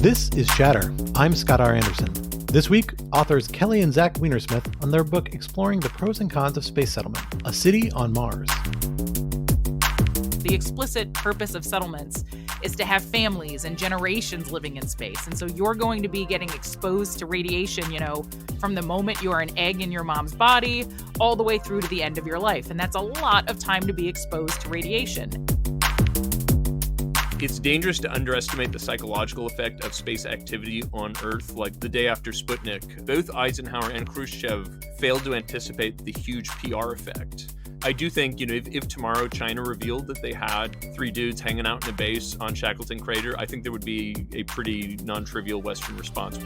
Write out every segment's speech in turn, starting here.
This is Chatter. I'm Scott R. Anderson. This week, authors Kelly and Zach Weinersmith on their book Exploring the Pros and Cons of Space Settlement, A City on Mars. The explicit purpose of settlements is to have families and generations living in space. And so you're going to be getting exposed to radiation, from the moment you are an egg in your mom's body all the way through to the end of your life. And that's a lot of time to be exposed to radiation. It's dangerous to underestimate the psychological effect of space activity on Earth. Like the day after Sputnik, both Eisenhower and Khrushchev failed to anticipate the huge PR effect. I do think, if tomorrow China revealed that they had 3 dudes hanging out in a base on Shackleton Crater, I think there would be a pretty non-trivial Western response.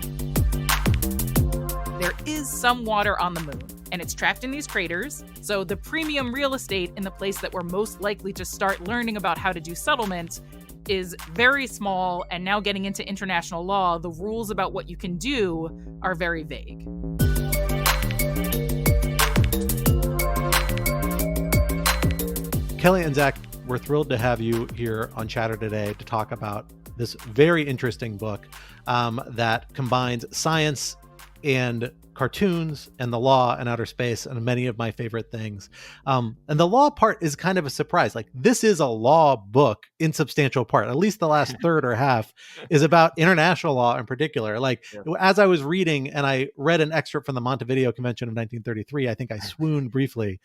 There is some water on the moon, and it's trapped in these craters. So the premium real estate in the place that we're most likely to start learning about how to do settlement is very small, and now getting into international law, the rules about what you can do are very vague. Kelly and Zach, we're thrilled to have you here on Chatter today to talk about this very interesting book that combines science and cartoons and the law and outer space and many of my favorite things. And the law part is kind of a surprise. Like, this is a law book in substantial part. At least the last third or half is about international law in particular. As I was reading and I read an excerpt from the Montevideo Convention of 1933, I think I swooned briefly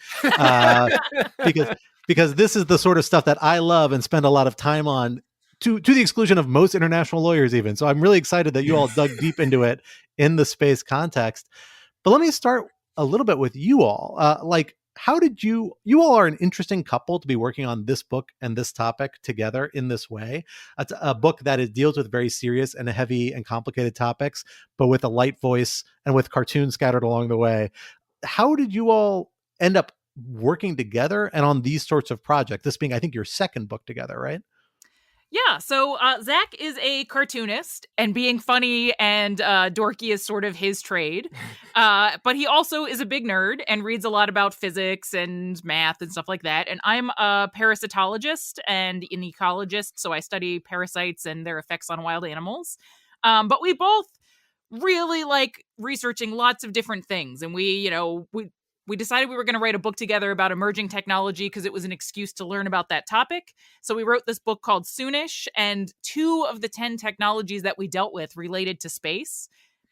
because this is the sort of stuff that I love and spend a lot of time on, to the exclusion of most international lawyers even. So I'm really excited that you all dug deep into it in the space context. But let me start a little bit with you all. How did you all are an interesting couple to be working on this book and this topic together in this way. It's a book that deals with very serious and heavy and complicated topics, but with a light voice and with cartoons scattered along the way. How did you all end up working together and on these sorts of projects? This being, I think, your second book together, right? Yeah, so Zach is a cartoonist, and being funny and dorky is sort of his trade. But he also is a big nerd and reads a lot about physics and math and stuff like that. And I'm a parasitologist and an ecologist, so I study parasites and their effects on wild animals. But we both really like researching lots of different things. And we decided we were going to write a book together about emerging technology because it was an excuse to learn about that topic. So we wrote this book called Soonish, and 2 of the 10 technologies that we dealt with related to space.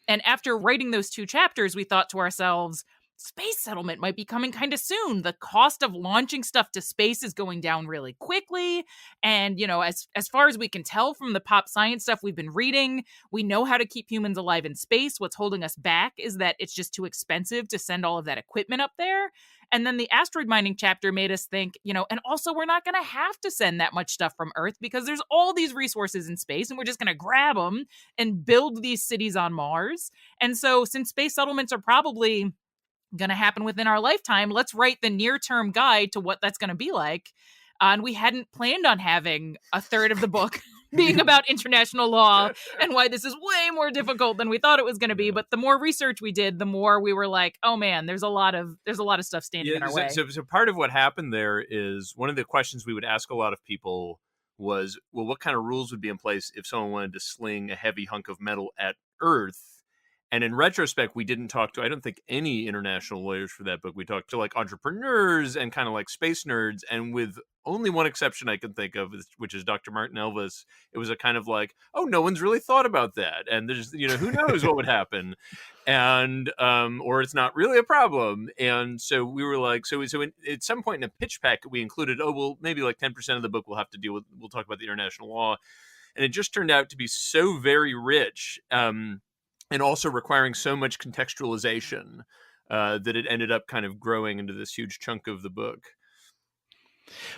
And after writing those 2 chapters, we thought to ourselves, space settlement might be coming kind of soon. The cost of launching stuff to space is going down really quickly. And, as far as we can tell from the pop science stuff we've been reading, we know how to keep humans alive in space. What's holding us back is that it's just too expensive to send all of that equipment up there. And then the asteroid mining chapter made us think, and also we're not going to have to send that much stuff from Earth because there's all these resources in space and we're just going to grab them and build these cities on Mars. And so since space settlements are probably going to happen within our lifetime, let's write the near-term guide to what that's going to be like. And we hadn't planned on having a third of the book being about international law and why this is way more difficult than we thought it was going to be. But the more research we did, the more we were like, oh man, there's a lot of stuff standing in our way. So part of what happened there is one of the questions we would ask a lot of people was, well, what kind of rules would be in place if someone wanted to sling a heavy hunk of metal at Earth? And in retrospect, we didn't talk to, I don't think, any international lawyers for that book. We talked to entrepreneurs and kind of space nerds. And with only one exception I can think of, which is Dr. Martin Elvis, it was a kind of oh, no one's really thought about that. And there's, who knows what would happen. And, or it's not really a problem. And so we were at some point in a pitch pack, we included, maybe 10% of the book we'll talk about the international law. And it just turned out to be so very rich. And also requiring so much contextualization that it ended up kind of growing into this huge chunk of the book.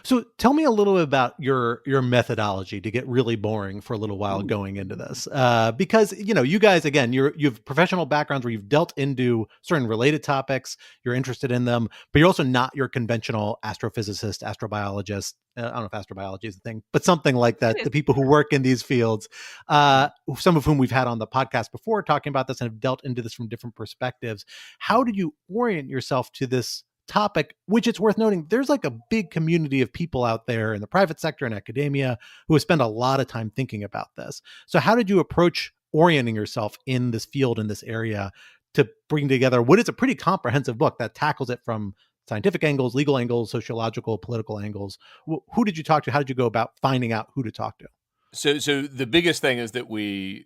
So tell me a little bit about your methodology to get really boring for a little while going into this. Because, you guys, again, you have professional backgrounds where you've dealt into certain related topics, you're interested in them, but you're also not your conventional astrophysicist, astrobiologist. I don't know if astrobiology is a thing, but something like that. The people who work in these fields, some of whom we've had on the podcast before talking about this and have dealt into this from different perspectives. How did you orient yourself to this topic, which it's worth noting, there's like a big community of people out there in the private sector and academia who have spent a lot of time thinking about this. So how did you approach orienting yourself in this field, in this area, to bring together what is a pretty comprehensive book that tackles it from scientific angles, legal angles, sociological, political angles? Who did you talk to? How did you go about finding out who to talk to? So the biggest thing is that we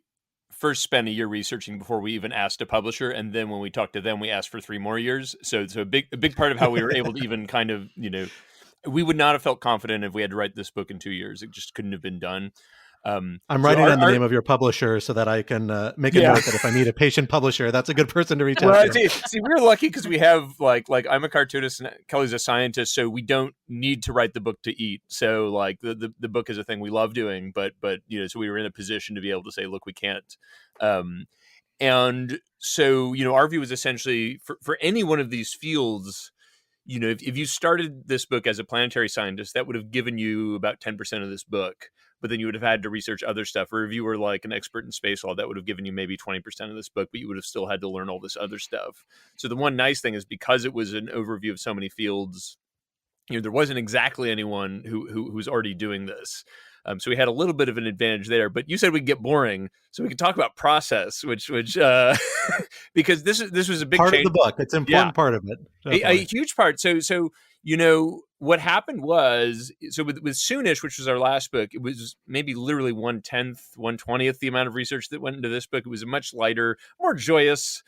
first spent a year researching before we even asked a publisher, and then when we talked to them, we asked for 3 more years. So a big part of how we were able to even kind of, we would not have felt confident if we had to write this book in 2 years. It just couldn't have been done. I'm writing down the name of your publisher so that I can make a note that if I need a patient publisher, that's a good person to reach out to. See, we're lucky because we have like I'm a cartoonist and Kelly's a scientist, so we don't need to write the book to eat. So like the book is a thing we love doing, but so we were in a position to be able to say, look, we can't. And so our view is essentially for any one of these fields. If you started this book as a planetary scientist, that would have given you about 10% of this book. But then you would have had to research other stuff. Or if you were like an expert in space law, that would have given you maybe 20% of this book, but you would have still had to learn all this other stuff. So the one nice thing is because it was an overview of so many fields, there wasn't exactly anyone who was already doing this. So we had a little bit of an advantage there. But you said we'd get boring, so we could talk about process, which because this was a big part change of the book. It's an important part of it. A huge part. So what happened was, with Soonish, which was our last book, it was maybe literally 1/10, 1/20th the amount of research that went into this book. It was a much lighter, more joyous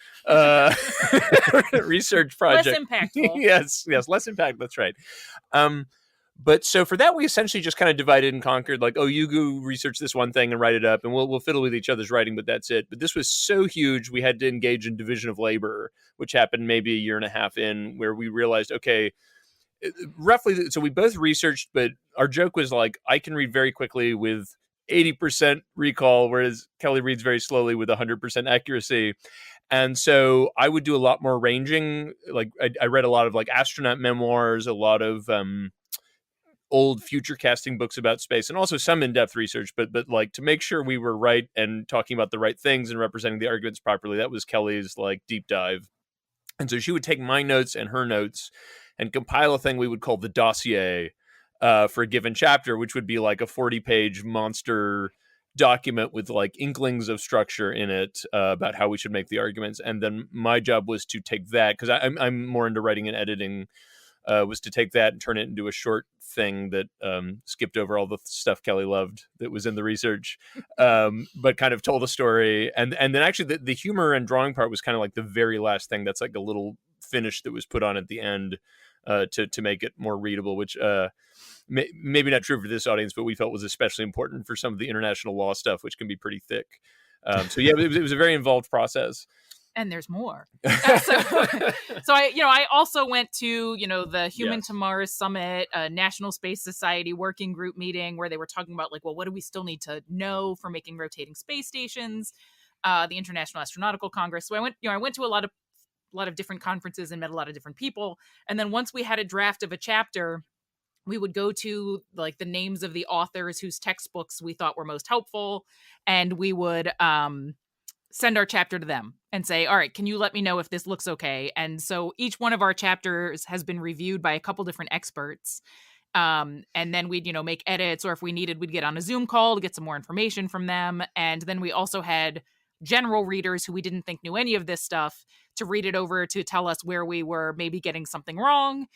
research project. Less impactful. Yes, less impact. That's right. But so for that, we essentially just kind of divided and conquered. Like, oh, you go research this one thing and write it up, and we'll fiddle with each other's writing, but that's it. But this was so huge, we had to engage in division of labor, which happened maybe a year and a half in, where we realized, okay, roughly. So we both researched, but our joke was like, I can read very quickly with 80% recall, whereas Kelly reads very slowly with 100% accuracy. And so I would do a lot more ranging. Like I read a lot of like astronaut memoirs, a lot of old future casting books about space, and also some in-depth research, but like to make sure we were right and talking about the right things and representing the arguments properly. That was Kelly's like deep dive. And so she would take my notes and her notes and compile a thing we would call the dossier for a given chapter, which would be like a 40-page monster document with like inklings of structure in it about how we should make the arguments. And then my job was to take that, because I'm more into writing and editing, was to take that and turn it into a short thing that skipped over all the stuff Kelly loved that was in the research, but kind of told a story. And then actually the humor and drawing part was kind of like the very last thing. That's like a little finish that was put on at the end to make it more readable, which maybe not true for this audience, but we felt was especially important for some of the international law stuff, which can be pretty thick. So yeah, it was a very involved process. And there's more. So I also went to, the Human to Mars Summit, National Space Society working group meeting, where they were talking about like, well, what do we still need to know for making rotating space stations? The International Astronautical Congress. So I went to a lot of different conferences and met a lot of different people. And then once we had a draft of a chapter, we would go to like the names of the authors whose textbooks we thought were most helpful, and we would send our chapter to them and say, all right, can you let me know if this looks okay? And so each one of our chapters has been reviewed by a couple different experts. And then we'd, make edits, or if we needed, we'd get on a Zoom call to get some more information from them. And then we also had general readers who we didn't think knew any of this stuff to read it over to tell us where we were maybe getting something wrong,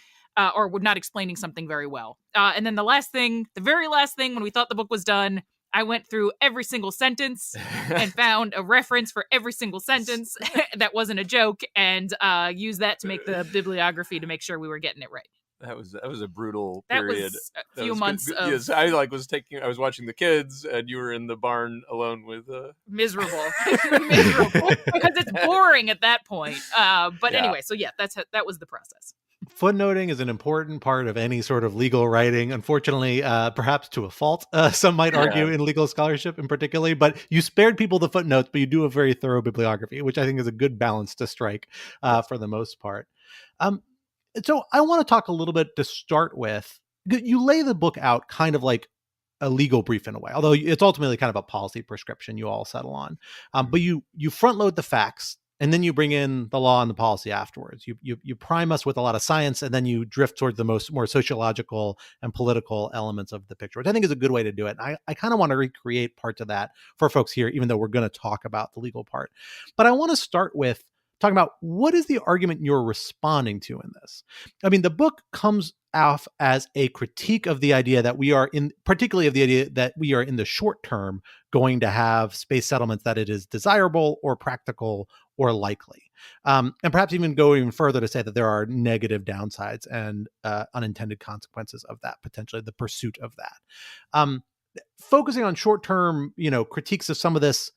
or were not explaining something very well. And then the very last thing, when we thought the book was done, I went through every single sentence and found a reference for every single sentence that wasn't a joke, and used that to make the bibliography to make sure we were getting it right. That was a brutal period. That was a few months of... Yes, I was watching the kids, and you were in the barn alone with... Miserable. Miserable. Because it's boring at that point. But anyway, so yeah, that was the process. Footnoting is an important part of any sort of legal writing. Unfortunately, perhaps to a fault, some might argue in legal scholarship in particular, but you spared people the footnotes, but you do a very thorough bibliography, which I think is a good balance to strike for the most part. So I want to talk a little bit to start with. You lay the book out kind of like a legal brief in a way, although it's ultimately kind of a policy prescription you all settle on. But you front load the facts and then you bring in the law and the policy afterwards. You prime us with a lot of science, and then you drift towards the more sociological and political elements of the picture, which I think is a good way to do it. And I kind of want to recreate parts of that for folks here, even though we're going to talk about the legal part. But I want to start with talking about what is the argument you're responding to in this. I mean, the book comes off as a critique of the idea that we are in, particularly of the idea that we are in the short term going to have space settlements that it is desirable or practical or likely. And perhaps even go even further to say that there are negative downsides and unintended consequences of that, potentially the pursuit of that. Focusing on short-term, critiques of some of this,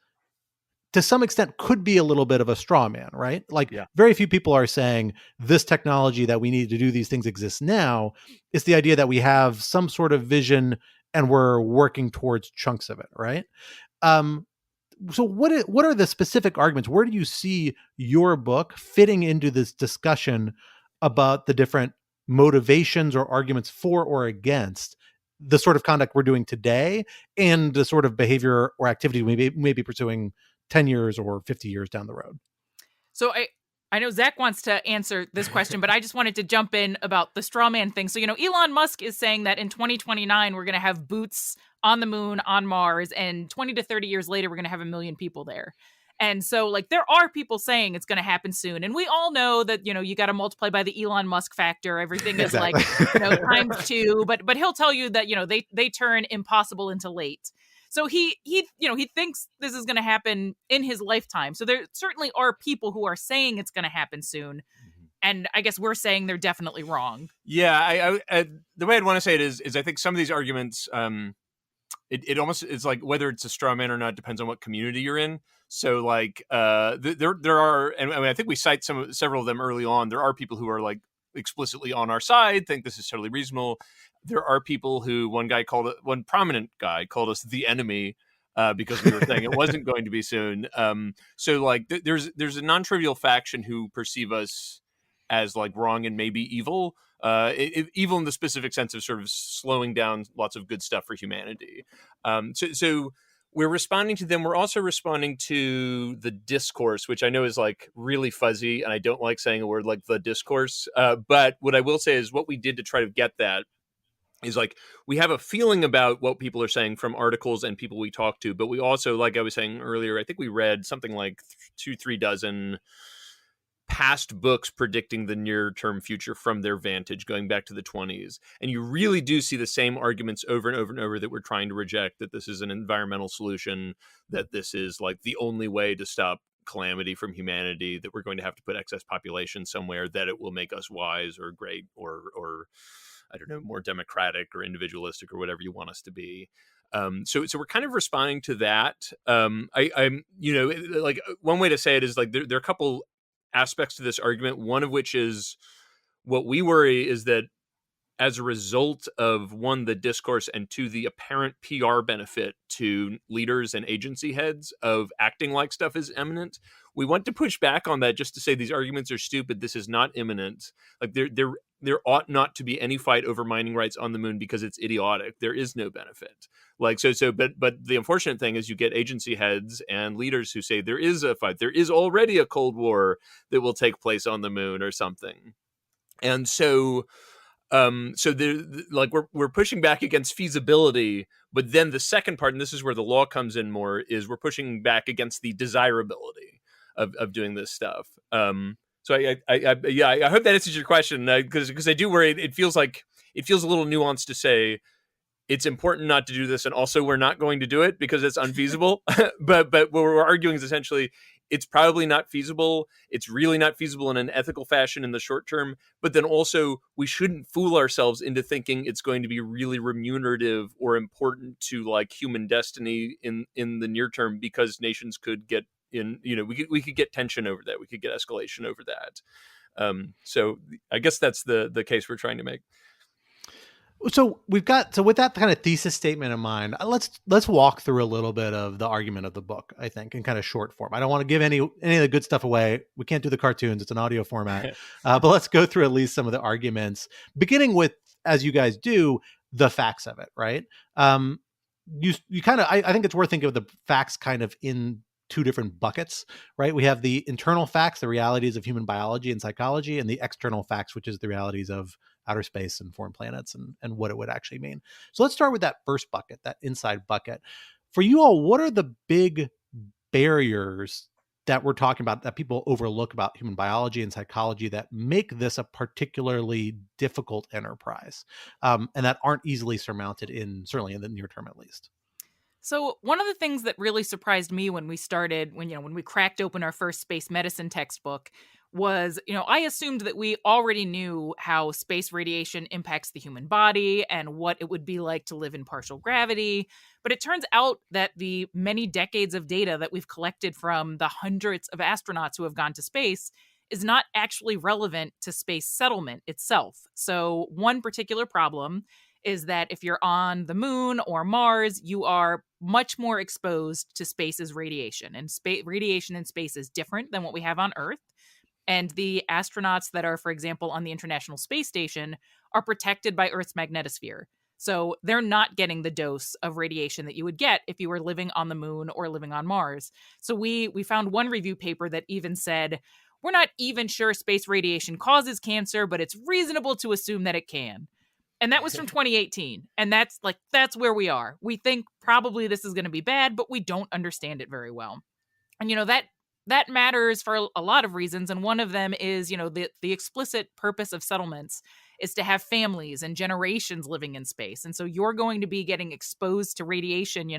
to some extent, could be a little bit of a straw man, right? Like, very few people are saying this technology that we need to do these things exists now. It's the idea that we have some sort of vision and we're working towards chunks of it, right? So what are the specific arguments? Where do you see your book fitting into this discussion about the different motivations or arguments for or against the sort of conduct we're doing today and the sort of behavior or activity we may be pursuing 10 years or 50 years down the road? So I know Zach wants to answer this question, but I just wanted to jump in about the straw man thing. So, Elon Musk is saying that in 2029, we're going to have boots on the moon, on Mars, and 20 to 30 years later, we're going to have 1 million people there. And so, there are people saying it's going to happen soon. And we all know that, you got to multiply by the Elon Musk factor. Everything is times 2. But he'll tell you that, they turn impossible into late. So he thinks this is going to happen in his lifetime. So there certainly are people who are saying it's going to happen soon. And I guess we're saying they're definitely wrong. Yeah, I the way I'd want to say it is I think some of these arguments, it almost is like whether it's a straw man or not depends on what community you're in. So there are, and I mean, I think we cite several of them early on. There are people who are explicitly on our side, think this is totally reasonable. There are people who one prominent guy called us the enemy because we were saying it wasn't going to be soon. So there's a non-trivial faction who perceive us as wrong and maybe evil. Evil in the specific sense of sort of slowing down lots of good stuff for humanity. So we're responding to them. We're also responding to the discourse, which I know is really fuzzy, and I don't like saying a word like the discourse. But what I will say is what we did to try to get that is we have a feeling about what people are saying from articles and people we talk to, but we also, like I was saying earlier, I think we read something like 2-3 dozen past books predicting the near-term future from their vantage, going back to the 20s. And you really do see the same arguments over and over and over that we're trying to reject, that this is an environmental solution, that this is the only way to stop calamity from humanity, that we're going to have to put excess population somewhere, that it will make us wise or great or I don't know, more democratic or individualistic or whatever you want us to be. So we're kind of responding to that. I'm one way to say it is there are a couple aspects to this argument, one of which is what we worry is that as a result of, one, the discourse, and two, the apparent PR benefit to leaders and agency heads of acting like stuff is imminent, we want to push back on that just to say these arguments are stupid. This is not imminent. There ought not to be any fight over mining rights on the moon because it's idiotic. There is no benefit. But the unfortunate thing is you get agency heads and leaders who say there is a fight. There is already a Cold War that will take place on the moon or something. And so we're pushing back against feasibility, but then the second part, and this is where the law comes in more, is we're pushing back against the desirability of doing this stuff. So I hope that answers your question, because I do worry it feels a little nuanced to say it's important not to do this, and also we're not going to do it because it's unfeasible. but what we're arguing is essentially it's probably not feasible. It's really not feasible in an ethical fashion in the short term. But then also we shouldn't fool ourselves into thinking it's going to be really remunerative or important to human destiny in the near term, because nations could get we could get tension over that. We could get escalation over that. So I guess that's the case we're trying to make. So with that kind of thesis statement in mind, let's walk through a little bit of the argument of the book, I think, in kind of short form. I don't want to give any of the good stuff away. We can't do the cartoons. It's an audio format. But let's go through at least some of the arguments, beginning with, as you guys do, the facts of it, right? I think it's worth thinking of the facts kind of in two different buckets, right? We have the internal facts, the realities of human biology and psychology, and the external facts, which is the realities of outer space and foreign planets and what it would actually mean. So let's start with that first bucket, that inside bucket. For you all, what are the big barriers that we're talking about that people overlook about human biology and psychology that make this a particularly difficult enterprise, and that aren't easily surmounted certainly in the near term at least? So one of the things that really surprised me when we cracked open our first space medicine textbook was, I assumed that we already knew how space radiation impacts the human body and what it would be like to live in partial gravity. But it turns out that the many decades of data that we've collected from the hundreds of astronauts who have gone to space is not actually relevant to space settlement itself. So one particular problem is that if you're on the moon or Mars, you are much more exposed to space's radiation. And radiation in space is different than what we have on Earth. And the astronauts that are, for example, on the International Space Station are protected by Earth's magnetosphere. So they're not getting the dose of radiation that you would get if you were living on the moon or living on Mars. So we found one review paper that even said, we're not even sure space radiation causes cancer, but it's reasonable to assume that it can. And that was from 2018. And that's where we are. We think probably this is going to be bad, but we don't understand it very well. And, that matters for a lot of reasons. And one of them is, the explicit purpose of settlements is to have families and generations living in space. And so you're going to be getting exposed to radiation,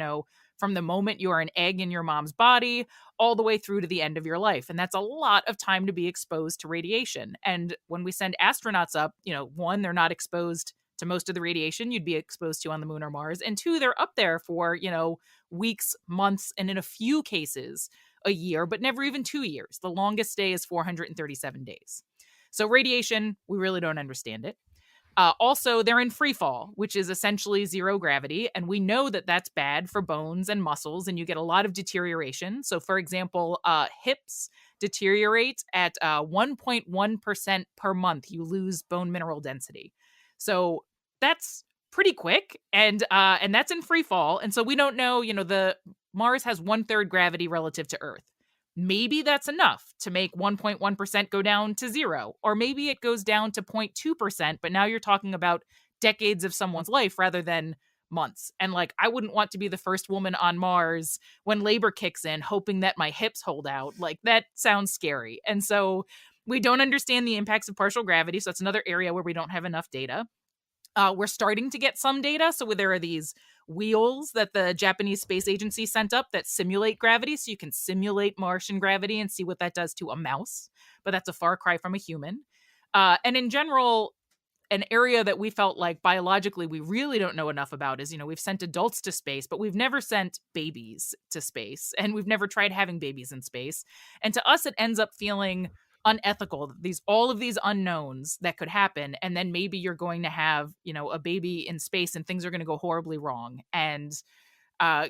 from the moment you are an egg in your mom's body all the way through to the end of your life. And that's a lot of time to be exposed to radiation. And when we send astronauts up, one, they're not exposed to most of the radiation you'd be exposed to on the moon or Mars. And two, they're up there for, weeks, months, and in a few cases, a year, but never even 2 years. The longest stay is 437 days. So radiation, we really don't understand it. Also, they're in free fall, which is essentially zero gravity. And we know that that's bad for bones and muscles, and you get a lot of deterioration. So, for example, hips deteriorate at 1.1% per month. You lose bone mineral density. So that's pretty quick, and that's in free fall. And so we don't know, the Mars has 1/3 gravity relative to Earth. Maybe that's enough to make 1.1% go down to zero, or maybe it goes down to 0.2%, but now you're talking about decades of someone's life rather than months. And I wouldn't want to be the first woman on Mars when labor kicks in, hoping that my hips hold out. That sounds scary. And so we don't understand the impacts of partial gravity. So that's another area where we don't have enough data. We're starting to get some data. So there are these wheels that the Japanese Space Agency sent up that simulate gravity. So you can simulate Martian gravity and see what that does to a mouse. But that's a far cry from a human. And in general, an area that we felt like biologically we really don't know enough about is, we've sent adults to space, but we've never sent babies to space. And we've never tried having babies in space. And to us, it ends up feeling unethical, all of these unknowns that could happen, and then maybe you're going to have a baby in space and things are going to go horribly wrong. And a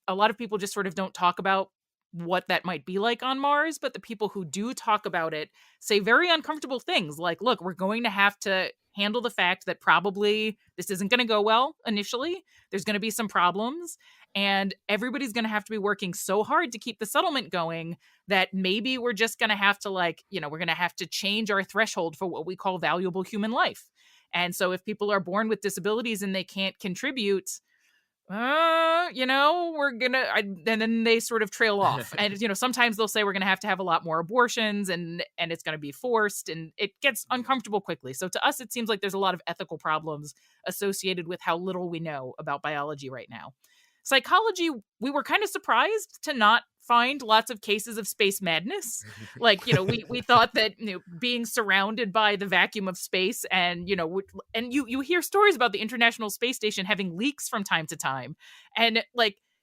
lot of people just sort of don't talk about what that might be like on Mars, but the people who do talk about it say very uncomfortable things like, look, we're going to have to handle the fact that probably this isn't going to go well initially. There's going to be some problems, and everybody's going to have to be working so hard to keep the settlement going that maybe we're just going to have to we're going to have to change our threshold for what we call valuable human life. And so if people are born with disabilities and they can't contribute, we're gonna, and then they sort of trail off. And, sometimes they'll say we're gonna have to have a lot more abortions and it's gonna be forced, and it gets uncomfortable quickly. So to us, it seems like there's a lot of ethical problems associated with how little we know about biology right now. Psychology, we were kind of surprised to not find lots of cases of space madness. We thought that, being surrounded by the vacuum of space and, and you hear stories about the International Space Station having leaks from time to time. And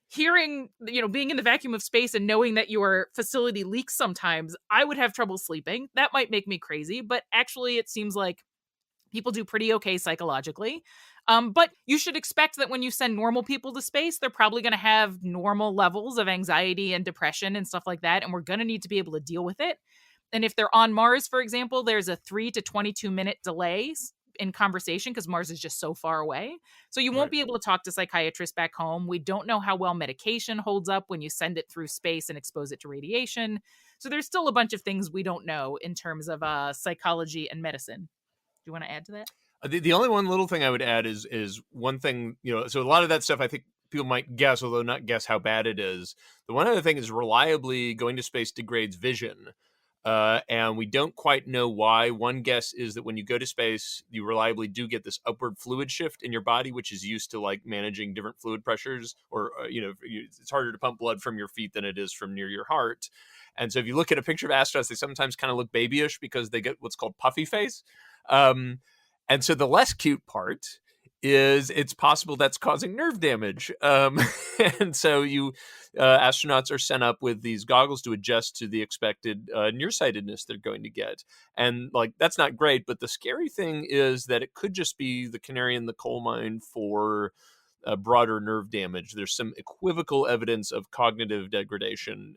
hearing, being in the vacuum of space and knowing that your facility leaks sometimes, I would have trouble sleeping. That might make me crazy, but actually it seems like people do pretty okay psychologically. But you should expect that when you send normal people to space, they're probably going to have normal levels of anxiety and depression and stuff like that. And we're going to need to be able to deal with it. And if they're on Mars, for example, there's a 3 to 22 minute delay in conversation because Mars is just so far away. So you won't be able to talk to psychiatrists back home. We don't know how well medication holds up when you send it through space and expose it to radiation. So there's still a bunch of things we don't know in terms of psychology and medicine. Do you want to add to that? The only one little thing I would add is one thing, so a lot of that stuff I think people might guess, although not guess how bad it is. The one other thing is reliably going to space degrades vision. And we don't quite know why. One guess is that when you go to space, you reliably do get this upward fluid shift in your body, which is used to like managing different fluid pressures, or, it's harder to pump blood from your feet than it is from near your heart. And so if you look at a picture of astronauts, they sometimes kind of look babyish because they get what's called puffy face. And so the less cute part is it's possible that's causing nerve damage. And so astronauts are sent up with these goggles to adjust to the expected nearsightedness they're going to get. And like, that's not great, but the scary thing is that it could just be the canary in the coal mine for broader nerve damage. There's some equivocal evidence of cognitive degradation,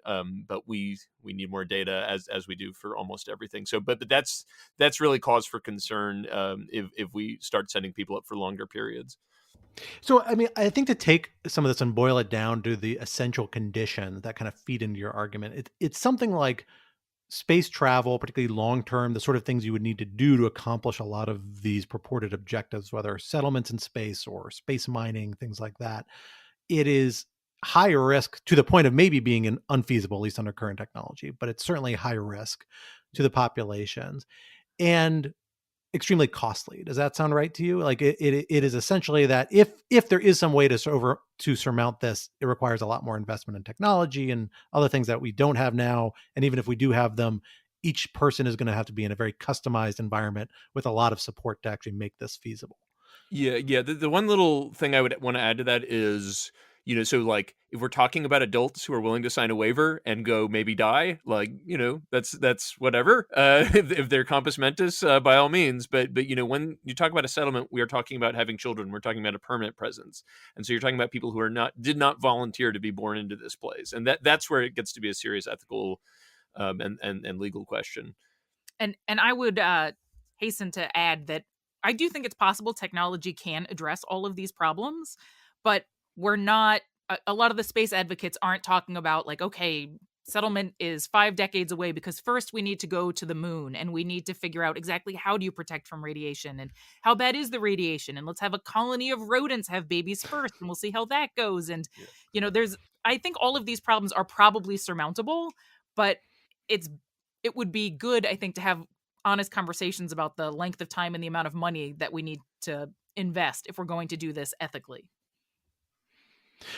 but we need more data as we do for almost everything. So, but that's really cause for concern if we start sending people up for longer periods. So, I mean, I think to take some of this and boil it down to the essential conditions that kind of feed into your argument, it's something like space travel, particularly long-term, the sort of things you would need to do to accomplish a lot of these purported objectives, whether settlements in space or space mining, things like that. It is high risk to the point of maybe being unfeasible, at least under current technology, but it's certainly high risk to the populations and extremely costly. Does that sound right to you? Like it is essentially that if there is some way to surmount this, it requires a lot more investment in technology and other things that we don't have now. And even if we do have them, each person is going to have to be in a very customized environment with a lot of support to actually make this feasible. Yeah. The one little thing I would want to add to that is, so like if we're talking about adults who are willing to sign a waiver and go maybe die, like, that's whatever. If they're compos mentis, by all means. But when you talk about a settlement, we are talking about having children. We're talking about a permanent presence. And so you're talking about people who did not volunteer to be born into this place. And that's where it gets to be a serious ethical and legal question. And I would hasten to add that I do think it's possible technology can address all of these problems, but we're not, a lot of the space advocates aren't talking about like, okay, settlement is 5 decades away because first we need to go to the moon and we need to figure out exactly how do you protect from radiation and how bad is the radiation, and let's have a colony of rodents have babies first and we'll see how that goes. And, I think all of these problems are probably surmountable, but it would be good, I think, to have honest conversations about the length of time and the amount of money that we need to invest if we're going to do this ethically.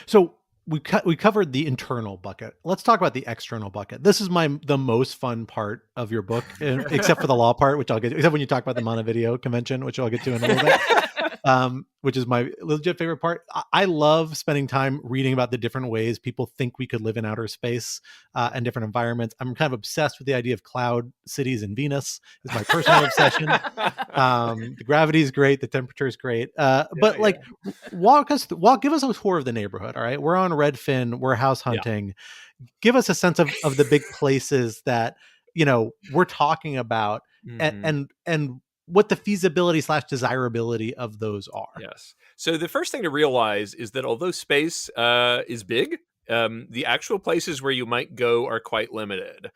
So we covered the internal bucket. Let's talk about the external bucket. This is the most fun part of your book, except for the law part, which I'll get to, except when you talk about the Montevideo Convention, which I'll get to in a little bit, which is my legit favorite part. I love spending time reading about the different ways people think we could live in outer space and different environments. I'm kind of obsessed with the idea of cloud cities in Venus. It's my personal obsession. The gravity is great. The temperature is great. But give us a tour of the neighborhood. All right. We're on Redfin. We're house hunting. Yeah. Give us a sense of the big places that, we're talking about and what the feasibility / desirability of those are. Yes. So the first thing to realize is that although space is big, the actual places where you might go are quite limited.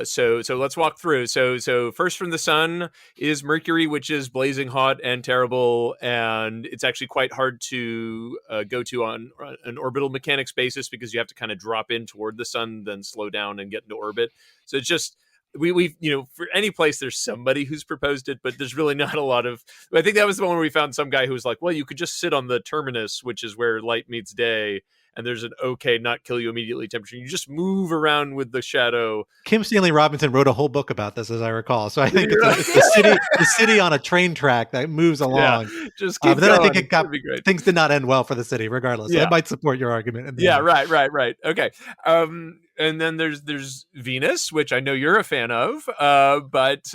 So let's walk through. So first from the sun is Mercury, which is blazing hot and terrible, and it's actually quite hard to go to on an orbital mechanics basis because you have to kind of drop in toward the sun, then slow down and get into orbit. So it's just we've for any place there's somebody who's proposed it, but there's really not a lot of. I think that was the one where we found some guy who was like, well, you could just sit on the terminus, which is where light meets day. And there's an not kill you immediately temperature. You just move around with the shadow. Kim Stanley Robinson wrote a whole book about this, as I recall. So I think it's the city on a train track that moves along. Yeah, just keep but then going. I think things did not end well for the city, regardless. So I might support your argument. Right. Okay. And then there's Venus, which I know you're a fan of. But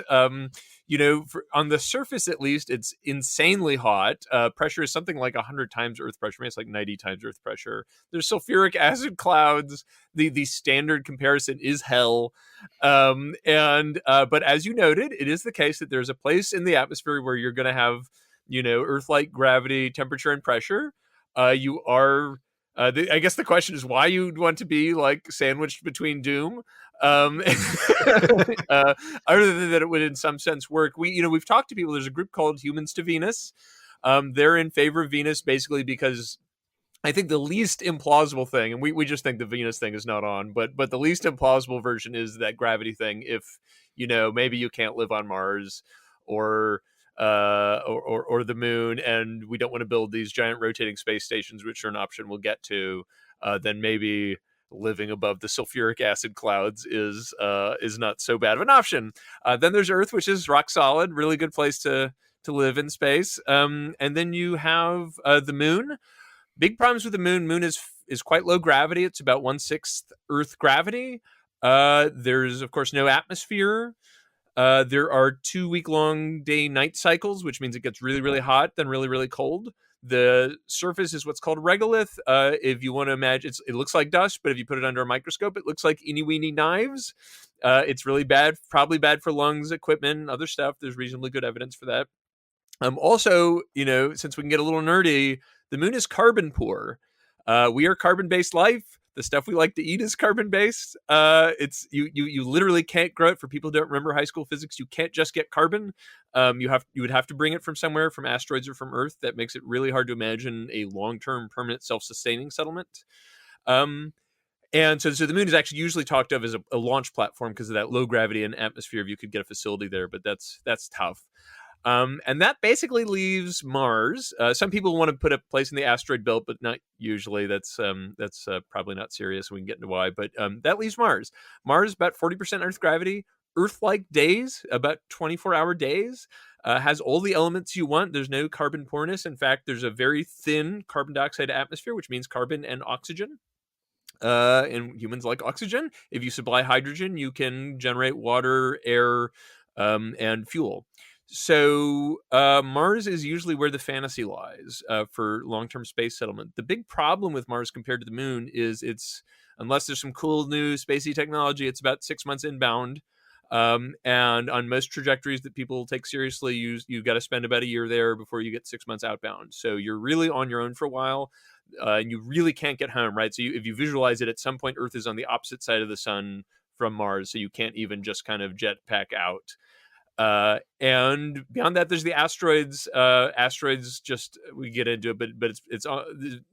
on the surface at least, it's insanely hot. Pressure is something like 100 times Earth pressure. Maybe it's like 90 times Earth pressure. There's sulfuric acid clouds. The standard comparison is hell. But as you noted, it is the case that there's a place in the atmosphere where you're going to have, Earth-like gravity, temperature, and pressure. You are. I guess the question is why you'd want to be like sandwiched between doom. Other than that, it would in some sense work. We've talked to people. There's a group called Humans to Venus. They're in favor of Venus basically because I think the least implausible thing, and we just think the Venus thing is not on, but the least implausible version is that gravity thing. If maybe you can't live on Mars or the moon, and we don't want to build these giant rotating space stations, which are an option we'll get to, then maybe living above the sulfuric acid clouds is not so bad of an option. Then there's Earth, which is rock solid, really good place to live in space. And then you have the moon. Big problems with the moon. Moon is quite low gravity. It's about 1/6 Earth gravity. There's of course no atmosphere. There are 2-week-long day-night cycles, which means it gets really, really hot, then really, really cold. The surface is what's called regolith. If you want to imagine, it looks like dust, but if you put it under a microscope, it looks like eeny-weeny knives. It's really bad, probably bad for lungs, equipment, other stuff. There's reasonably good evidence for that. Also, since we can get a little nerdy, the moon is carbon poor. We are carbon-based life. The stuff we like to eat is carbon-based. It's you literally can't grow it. For people who don't remember high school physics, you can't just get carbon. You would have to bring it from somewhere, from asteroids or from Earth. That makes it really hard to imagine a long-term, permanent, self-sustaining settlement. And so the moon is actually usually talked of as a launch platform because of that low gravity and atmosphere. If you could get a facility there, but that's tough. And that basically leaves Mars. Some people want to put a place in the asteroid belt, but not usually. That's probably not serious. We can get into why. But that leaves Mars. Mars, about 40% Earth gravity, Earth-like days, about 24-hour days, has all the elements you want. There's no carbon poorness. In fact, there's a very thin carbon dioxide atmosphere, which means carbon and oxygen. And humans like oxygen. If you supply hydrogen, you can generate water, air, and fuel. So Mars is usually where the fantasy lies for long-term space settlement. The big problem with Mars compared to the moon is unless there's some cool new spacey technology, it's about 6 months inbound. And on most trajectories that people take seriously, you've got to spend about a year there before you get 6 months outbound. So you're really on your own for a while, and you really can't get home, right? So if you visualize it, at some point Earth is on the opposite side of the sun from Mars, so you can't even just kind of jetpack out. And beyond that, there's the asteroids. Asteroids, just we get into it, but it's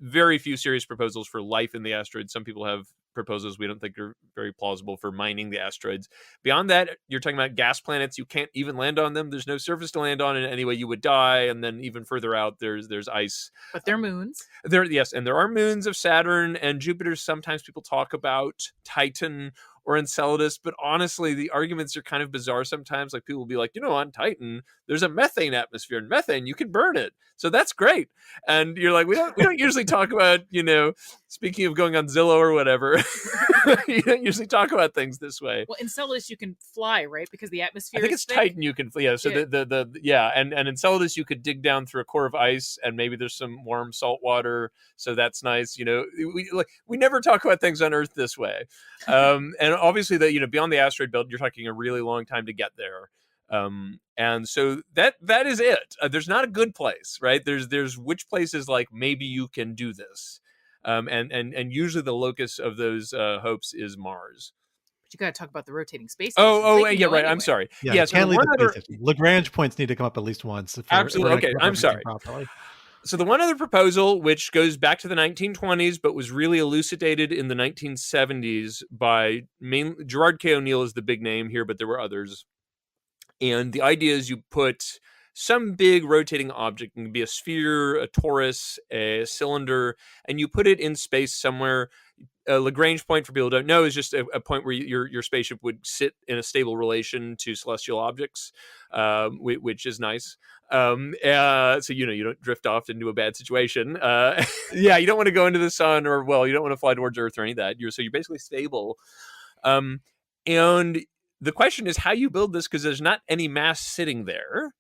very few serious proposals for life in the asteroids. Some people have proposals we don't think are very plausible for mining the asteroids. Beyond that, you're talking about gas planets. You can't even land on them. There's no surface to land on, and anyway, you would die. And then even further out, there's ice. But they're moons. Yes, and there are moons of Saturn and Jupiter. Sometimes people talk about Titan or Enceladus, but honestly, the arguments are kind of bizarre sometimes. Like people will be like, on Titan, there's a methane atmosphere, and methane, you can burn it. So that's great. And you're like, we don't usually talk about, speaking of going on Zillow or whatever, you don't usually talk about things this way. Well, Enceladus you can fly, right? Because the atmosphere I think it's thick. Titan you can fly. Yeah. So and Enceladus you could dig down through a core of ice, and maybe there's some warm salt water. So that's nice. We never talk about things on Earth this way. And obviously beyond the asteroid belt, you're talking a really long time to get there. And so that is it. There's not a good place, right? There's which places like maybe you can do this. And usually the locus of those hopes is Mars. But you got to talk about the rotating space. Yeah, right. Anyway. I'm sorry. Yeah, can't leave Lagrange points need to come up at least once. Absolutely. Okay, I'm sorry. Properly. So the one other proposal, which goes back to the 1920s, but was really elucidated in the 1970s by Gerard K. O'Neill is the big name here, but there were others. And the idea is you put some big rotating object, it can be a sphere, a torus, a cylinder, and you put it in space somewhere. A Lagrange point, for people who don't know, is just a point where your spaceship would sit in a stable relation to celestial objects, which is nice. So you don't drift off into a bad situation. You don't want to go into the sun, you don't want to fly towards Earth or any of that. You're basically stable. And the question is how you build this, because there's not any mass sitting there.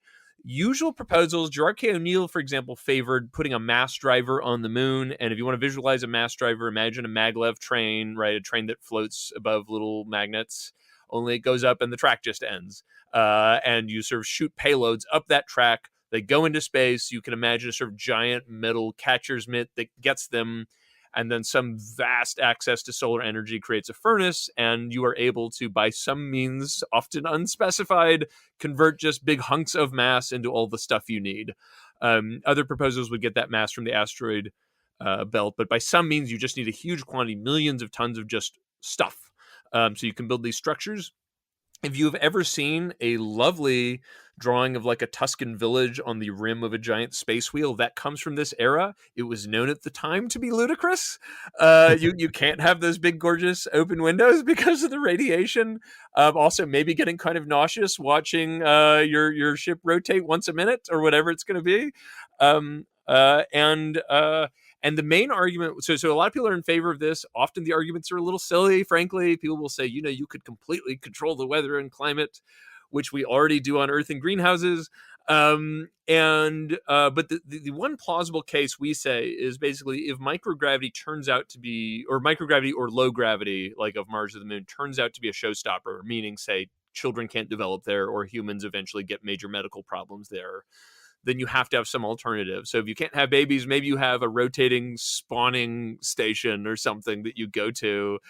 Usual proposals, Gerard K. O'Neill, for example, favored putting a mass driver on the moon. And if you want to visualize a mass driver, imagine a maglev train, right? A train that floats above little magnets, only it goes up and the track just ends. And you sort of shoot payloads up that track. They go into space. You can imagine a sort of giant metal catcher's mitt that gets them. And then some vast access to solar energy creates a furnace, and you are able to, by some means, often unspecified, convert just big hunks of mass into all the stuff you need. Other proposals would get that mass from the asteroid belt, but by some means, you just need a huge quantity, millions of tons of just stuff. So you can build these structures. If you've ever seen a lovely drawing of like a Tuscan village on the rim of a giant space wheel, that comes from this era. It was known at the time to be ludicrous. You can't have those big, gorgeous open windows because of the radiation. Also, maybe getting kind of nauseous watching your ship rotate once a minute or whatever it's going to be. And the main argument, so a lot of people are in favor of this. Often the arguments are a little silly, frankly. People will say, you could completely control the weather and climate, which we already do on Earth in greenhouses. But the one plausible case we say is basically if microgravity turns out to be, or microgravity or low gravity, like of Mars or the Moon, turns out to be a showstopper, meaning, say, children can't develop there or humans eventually get major medical problems there, then you have to have some alternative. So if you can't have babies, maybe you have a rotating spawning station or something that you go to.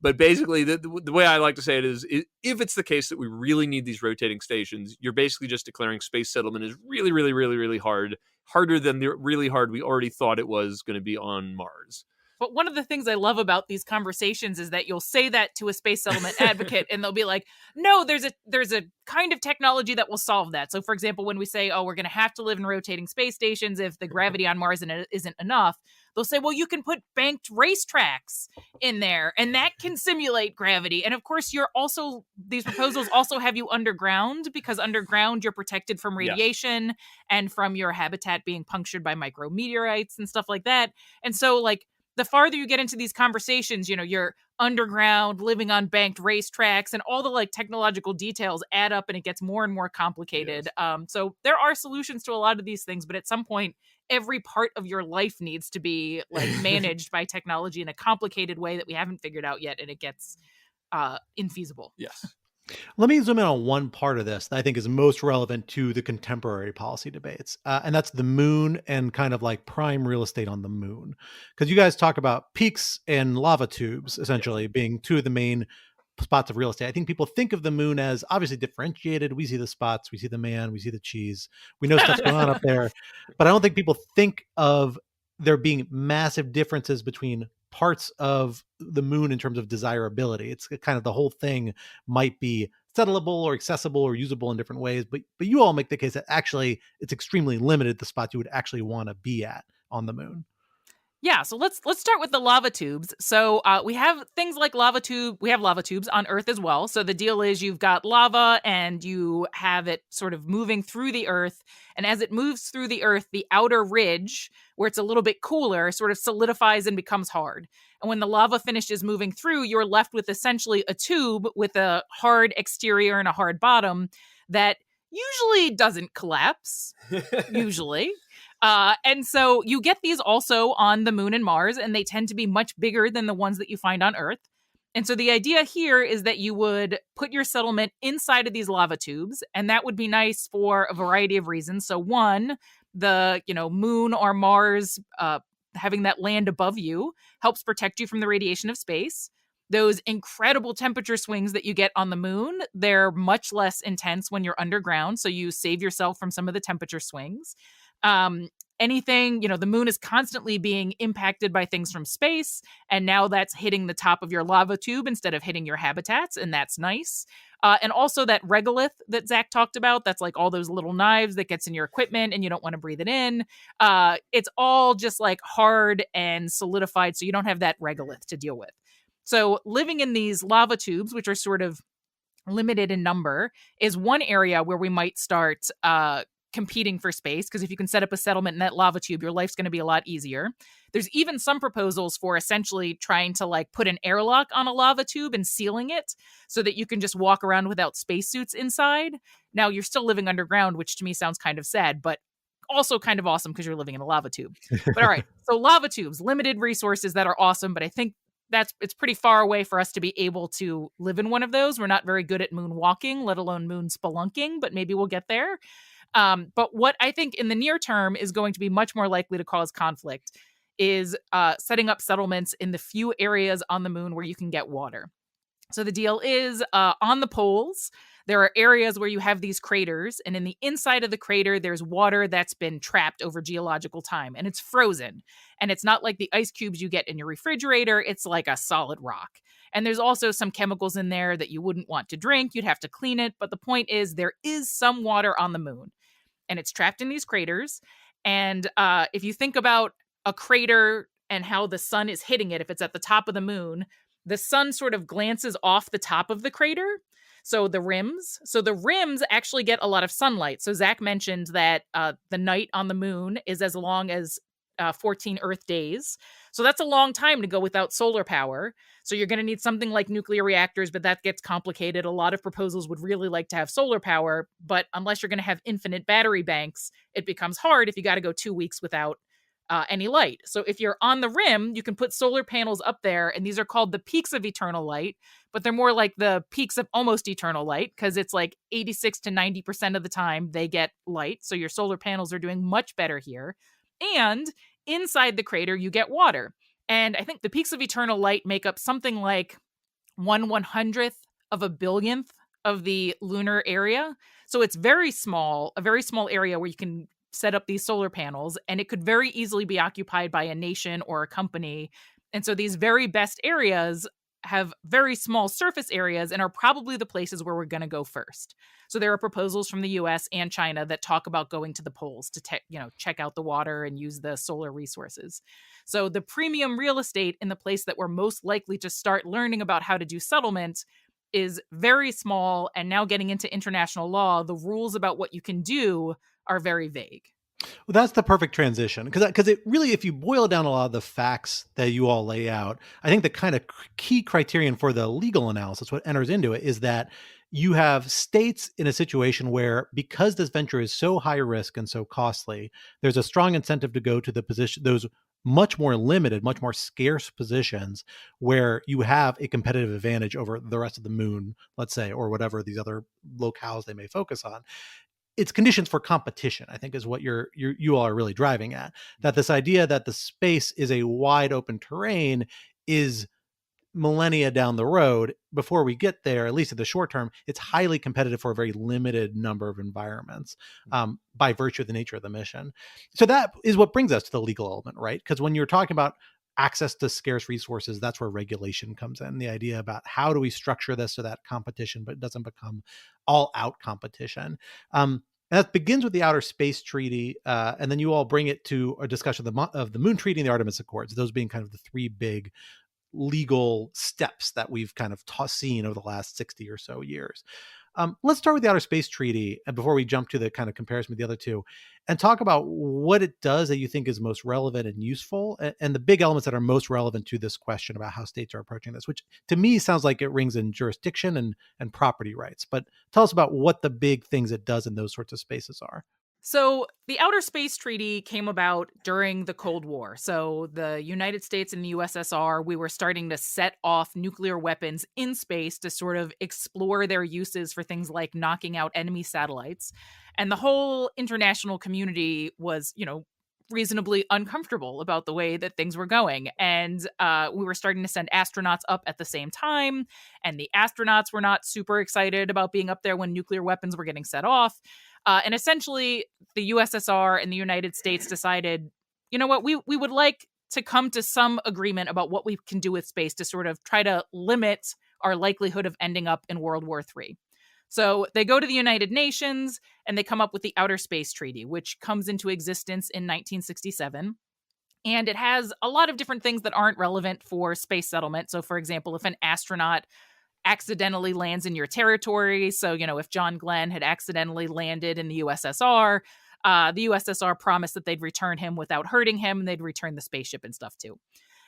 But basically, the way I like to say it is, if it's the case that we really need these rotating stations, you're basically just declaring space settlement is really, really, really, really hard, harder than the really hard we already thought it was going to be on Mars. But one of the things I love about these conversations is that you'll say that to a space settlement advocate and they'll be like, no, there's a kind of technology that will solve that. So for example, when we say, oh, we're going to have to live in rotating space stations if the gravity on Mars isn't enough, they'll say, well, you can put banked racetracks in there and that can simulate gravity. And of course, these proposals also have you underground, because underground you're protected from radiation and from your habitat being punctured by micrometeorites and stuff like that. And so like, the farther you get into these conversations, you're underground, living on banked racetracks, and all the like technological details add up and it gets more and more complicated. Yes. So there are solutions to a lot of these things, but at some point, every part of your life needs to be like managed by technology in a complicated way that we haven't figured out yet, and it gets infeasible. Yes. Let me zoom in on one part of this that I think is most relevant to the contemporary policy debates. And that's the moon and kind of like prime real estate on the moon. Because you guys talk about peaks and lava tubes, essentially being two of the main spots of real estate. I think people think of the moon as obviously differentiated. We see the spots, we see the man, we see the cheese. We know stuff's going on up there. But I don't think people think of there being massive differences between parts of the moon in terms of desirability. It's kind of the whole thing might be settlable or accessible or usable in different ways, but you all make the case that actually it's extremely limited the spots you would actually want to be at on the moon. Yeah, so let's start with the lava tubes. So we have things like we have lava tubes on Earth as well. So the deal is you've got lava and you have it sort of moving through the Earth. And as it moves through the Earth, the outer ridge, where it's a little bit cooler, sort of solidifies and becomes hard. And when the lava finishes moving through, you're left with essentially a tube with a hard exterior and a hard bottom that usually doesn't collapse, usually. And so you get these also on the moon and Mars, and they tend to be much bigger than the ones that you find on Earth. And so the idea here is that you would put your settlement inside of these lava tubes, and that would be nice for a variety of reasons. So one, the moon or Mars having that land above you helps protect you from the radiation of space. Those incredible temperature swings that you get on the moon, they're much less intense when you're underground, so you save yourself from some of the temperature swings. Anything, the moon is constantly being impacted by things from space, and now that's hitting the top of your lava tube instead of hitting your habitats, and that's nice. And also that regolith that Zach talked about, that's like all those little knives that gets in your equipment and you don't want to breathe it in. It's all just like hard and solidified, so you don't have that regolith to deal with. So living in these lava tubes, which are sort of limited in number, is one area where we might start competing for space, because if you can set up a settlement in that lava tube, your life's going to be a lot easier. There's even some proposals for essentially trying to like put an airlock on a lava tube and sealing it so that you can just walk around without spacesuits inside. Now, you're still living underground, which to me sounds kind of sad, but also kind of awesome because you're living in a lava tube. But all right, so lava tubes, limited resources that are awesome, but I think it's pretty far away for us to be able to live in one of those. We're not very good at moonwalking, let alone moon spelunking, but maybe we'll get there. But what I think in the near term is going to be much more likely to cause conflict is setting up settlements in the few areas on the moon where you can get water. So the deal is on the poles, there are areas where you have these craters, and in the inside of the crater, there's water that's been trapped over geological time, and it's frozen. And it's not like the ice cubes you get in your refrigerator. It's like a solid rock. And there's also some chemicals in there that you wouldn't want to drink. You'd have to clean it. But the point is, there is some water on the moon, and it's trapped in these craters. And if you think about a crater and how the sun is hitting it, if it's at the top of the moon, the sun sort of glances off the top of the crater. So the rims actually get a lot of sunlight. So Zach mentioned that the night on the moon is as long as 14 Earth days. So that's a long time to go without solar power. So you're going to need something like nuclear reactors, but that gets complicated. A lot of proposals would really like to have solar power, but unless you're going to have infinite battery banks, it becomes hard if you got to go 2 weeks without any light. So if you're on the rim, you can put solar panels up there, and these are called the peaks of eternal light, but they're more like the peaks of almost eternal light because it's like 86 to 90% of the time they get light. So your solar panels are doing much better here. And inside the crater, you get water. And I think the peaks of eternal light make up something like 1/100th of a billionth of the lunar area. So it's very small, a very small area where you can set up these solar panels, and it could very easily be occupied by a nation or a company. And so these very best areas have very small surface areas and are probably the places where we're going to go first. So there are proposals from the US and China that talk about going to the poles to check out the water and use the solar resources. So the premium real estate in the place that we're most likely to start learning about how to do settlement is very small. And now getting into international law, the rules about what you can do are very vague. Well, that's the perfect transition because it really, if you boil down a lot of the facts that you all lay out, I think the kind of key criterion for the legal analysis, what enters into it, is that you have states in a situation where, because this venture is so high risk and so costly, there's a strong incentive to go to the position, those much more limited, much more scarce positions where you have a competitive advantage over the rest of the moon, let's say, or whatever these other locales they may focus on. It's conditions for competition, I think, is what you all are really driving at. That this idea that the space is a wide open terrain is millennia down the road. Before we get there, at least in the short term, it's highly competitive for a very limited number of environments by virtue of the nature of the mission. So that is what brings us to the legal element, right? Because when you're talking about access to scarce resources, that's where regulation comes in. The idea about how do we structure this so that competition, but it doesn't become all out competition. And that begins with the Outer Space Treaty, and then you all bring it to a discussion of the Moon Treaty and the Artemis Accords, those being kind of the three big legal steps that we've kind of seen over the last 60 or so years. Let's start with the Outer Space Treaty, and before we jump to the kind of comparison with the other two, and talk about what it does that you think is most relevant and useful, and the big elements that are most relevant to this question about how states are approaching this, which to me sounds like it rings in jurisdiction and property rights. But tell us about what the big things it does in those sorts of spaces are. So the Outer Space Treaty came about during the Cold War. So the United States and the USSR, we were starting to set off nuclear weapons in space to sort of explore their uses for things like knocking out enemy satellites. And the whole international community was, reasonably uncomfortable about the way that things were going. And we were starting to send astronauts up at the same time. And the astronauts were not super excited about being up there when nuclear weapons were getting set off. And essentially, the USSR and the United States decided, you know what, we would like to come to some agreement about what we can do with space to sort of try to limit our likelihood of ending up in World War III. So they go to the United Nations and they come up with the Outer Space Treaty, which comes into existence in 1967. And it has a lot of different things that aren't relevant for space settlement. So, for example, if an astronaut accidentally lands in your territory. So, if John Glenn had accidentally landed in the USSR, the USSR promised that they'd return him without hurting him, and they'd return the spaceship and stuff too.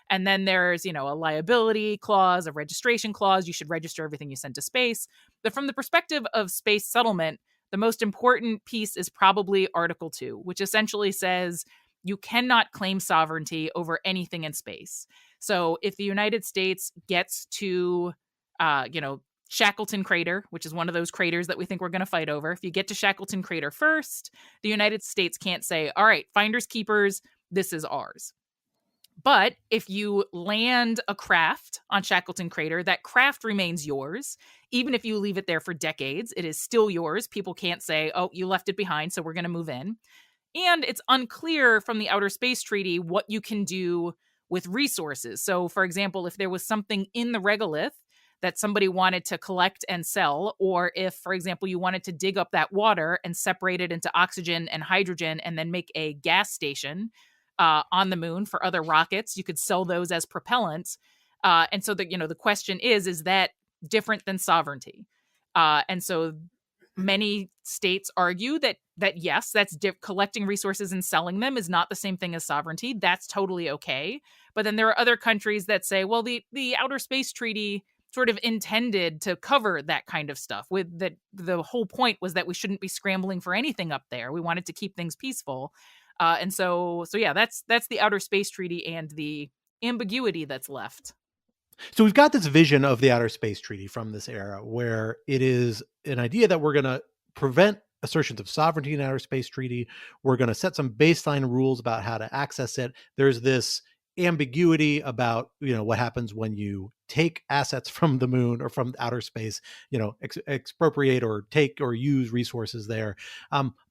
And then there's, a liability clause, a registration clause. You should register everything you send to space. But from the perspective of space settlement, the most important piece is probably Article 2, which essentially says you cannot claim sovereignty over anything in space. So if the United States gets to, Shackleton Crater, which is one of those craters that we think we're going to fight over, if you get to Shackleton Crater first, the United States can't say, all right, finders keepers, this is ours. But if you land a craft on Shackleton Crater, that craft remains yours. Even if you leave it there for decades, it is still yours. People can't say, oh, you left it behind, so we're going to move in. And it's unclear from the Outer Space Treaty what you can do with resources. So, for example, if there was something in the regolith that somebody wanted to collect and sell, or if, for example, you wanted to dig up that water and separate it into oxygen and hydrogen and then make a gas station on the moon for other rockets, you could sell those as propellants. And so the question is that different than sovereignty? And so many states argue that yes, that's collecting resources and selling them is not the same thing as sovereignty. That's totally okay. But then there are other countries that say, well, the Outer Space Treaty sort of intended to cover that kind of stuff. With that, the whole point was that we shouldn't be scrambling for anything up there. We wanted to keep things peaceful. And so yeah, that's the Outer Space Treaty and the ambiguity that's left. So we've got this vision of the Outer Space Treaty from this era where it is an idea that we're going to prevent assertions of sovereignty in the Outer Space Treaty. We're going to set some baseline rules about how to access it. There's this ambiguity about, what happens when you take assets from the moon or from outer space, expropriate or take or use resources there.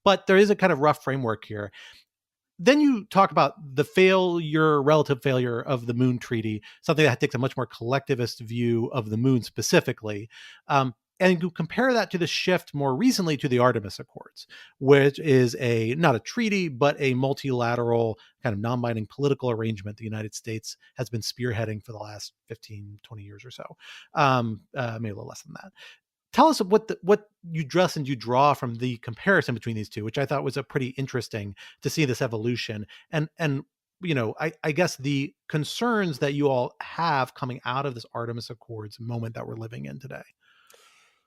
But there is a kind of rough framework here. Then you talk about the relative failure of the Moon Treaty, something that takes a much more collectivist view of the moon specifically. And you compare that to the shift more recently to the Artemis Accords, which is not a treaty, but a multilateral kind of non-binding political arrangement the United States has been spearheading for the last 15, 20 years or so, maybe a little less than that. Tell us what you draw from the comparison between these two, which I thought was a pretty interesting to see this evolution. And I guess the concerns that you all have coming out of this Artemis Accords moment that we're living in today.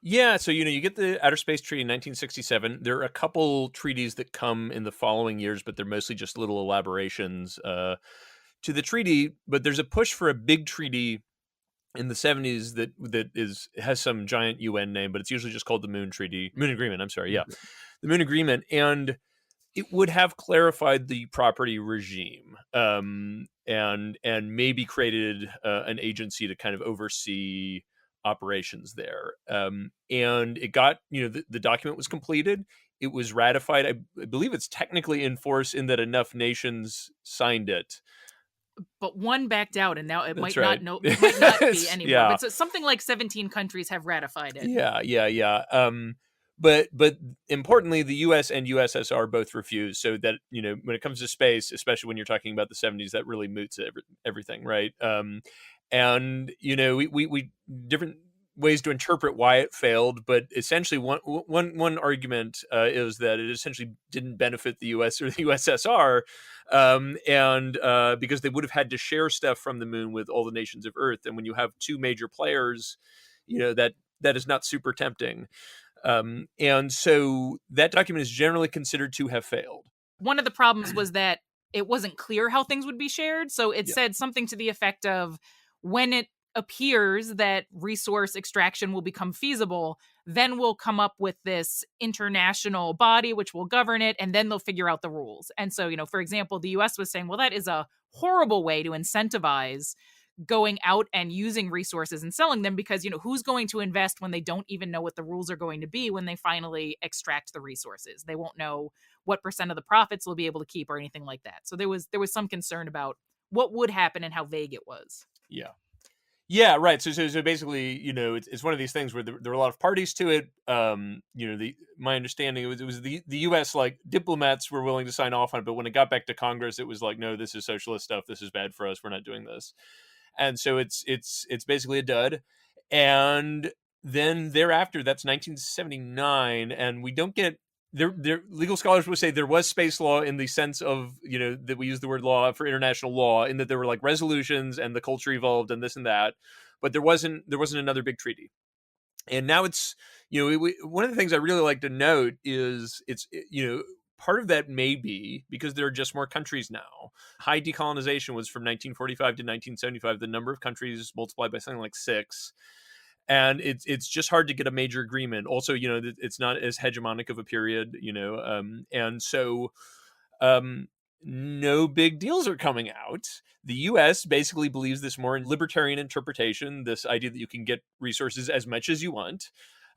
Yeah, so you get the Outer Space Treaty in 1967. There are a couple treaties that come in the following years, but they're mostly just little elaborations to the treaty. But there's a push for a big treaty in the 70s that has some giant UN name, but it's usually just called the Moon Agreement. I'm sorry, yeah, the Moon Agreement, and it would have clarified the property regime, and maybe created an agency to kind of oversee operations there. And it got, the document was completed. It was ratified. I believe it's technically in force in that enough nations signed it. But one backed out, and now it might right. not be anymore. Yeah. But so something like 17 countries have ratified it. Yeah. But importantly, the U.S. and USSR both refused. So that, when it comes to space, especially when you're talking about the 70s, that really moots everything, right? And we different ways to interpret why it failed, but essentially one argument is that it essentially didn't benefit the U.S. or the USSR, and because they would have had to share stuff from the moon with all the nations of Earth, and when you have two major players, that is not super tempting, and so that document is generally considered to have failed. One of the problems was that it wasn't clear how things would be shared, so it said something to the effect of, when it appears that resource extraction will become feasible, then we'll come up with this international body which will govern it, and then they'll figure out the rules. And so, for example, the US was saying, well, that is a horrible way to incentivize going out and using resources and selling them, because, who's going to invest when they don't even know what the rules are going to be when they finally extract the resources? They won't know what % of the profits they'll be able to keep or anything like that. So there was some concern about what would happen and how vague it was. Yeah, right. So basically, it's one of these things where there are a lot of parties to it. My understanding, it was the U.S. diplomats were willing to sign off on it, but when it got back to Congress, it was like, no, this is socialist stuff. This is bad for us. We're not doing this. And so it's basically a dud. And then thereafter, that's 1979, and we don't get there. Legal scholars would say there was space law in the sense of, that we use the word law for international law, in that there were like resolutions and the culture evolved and this and that, but there wasn't another big treaty. And now it's, one of the things I really like to note is part of that may be because there are just more countries now. High decolonization was from 1945 to 1975. The number of countries multiplied by something like 6. And it's just hard to get a major agreement. Also, it's not as hegemonic of a period, and so no big deals are coming out. The U.S. basically believes this more in libertarian interpretation, this idea that you can get resources as much as you want.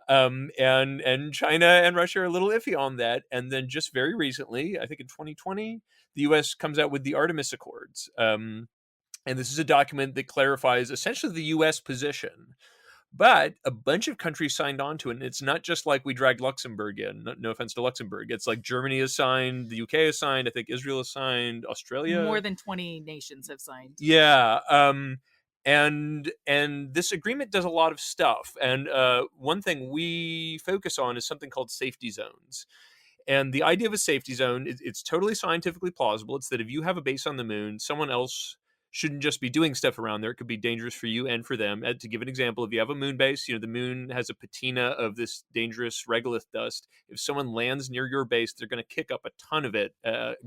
And China and Russia are a little iffy on that. And then just very recently, I think in 2020, the U.S. comes out with the Artemis Accords. And this is a document that clarifies essentially the U.S. position. But a bunch of countries signed on to it. And it's not just like we dragged Luxembourg in. No offense to Luxembourg. It's like Germany has signed, the UK has signed, I think Israel has signed, Australia. More than 20 nations have signed. Yeah. And this agreement does a lot of stuff. And one thing we focus on is something called safety zones. And the idea of a safety zone, it's totally scientifically plausible. It's that if you have a base on the moon, someone else shouldn't just be doing stuff around there. It could be dangerous for you and for them. To give an example, if you have a moon base, the moon has a patina of this dangerous regolith dust. If someone lands near your base, they're going to kick up a ton of it,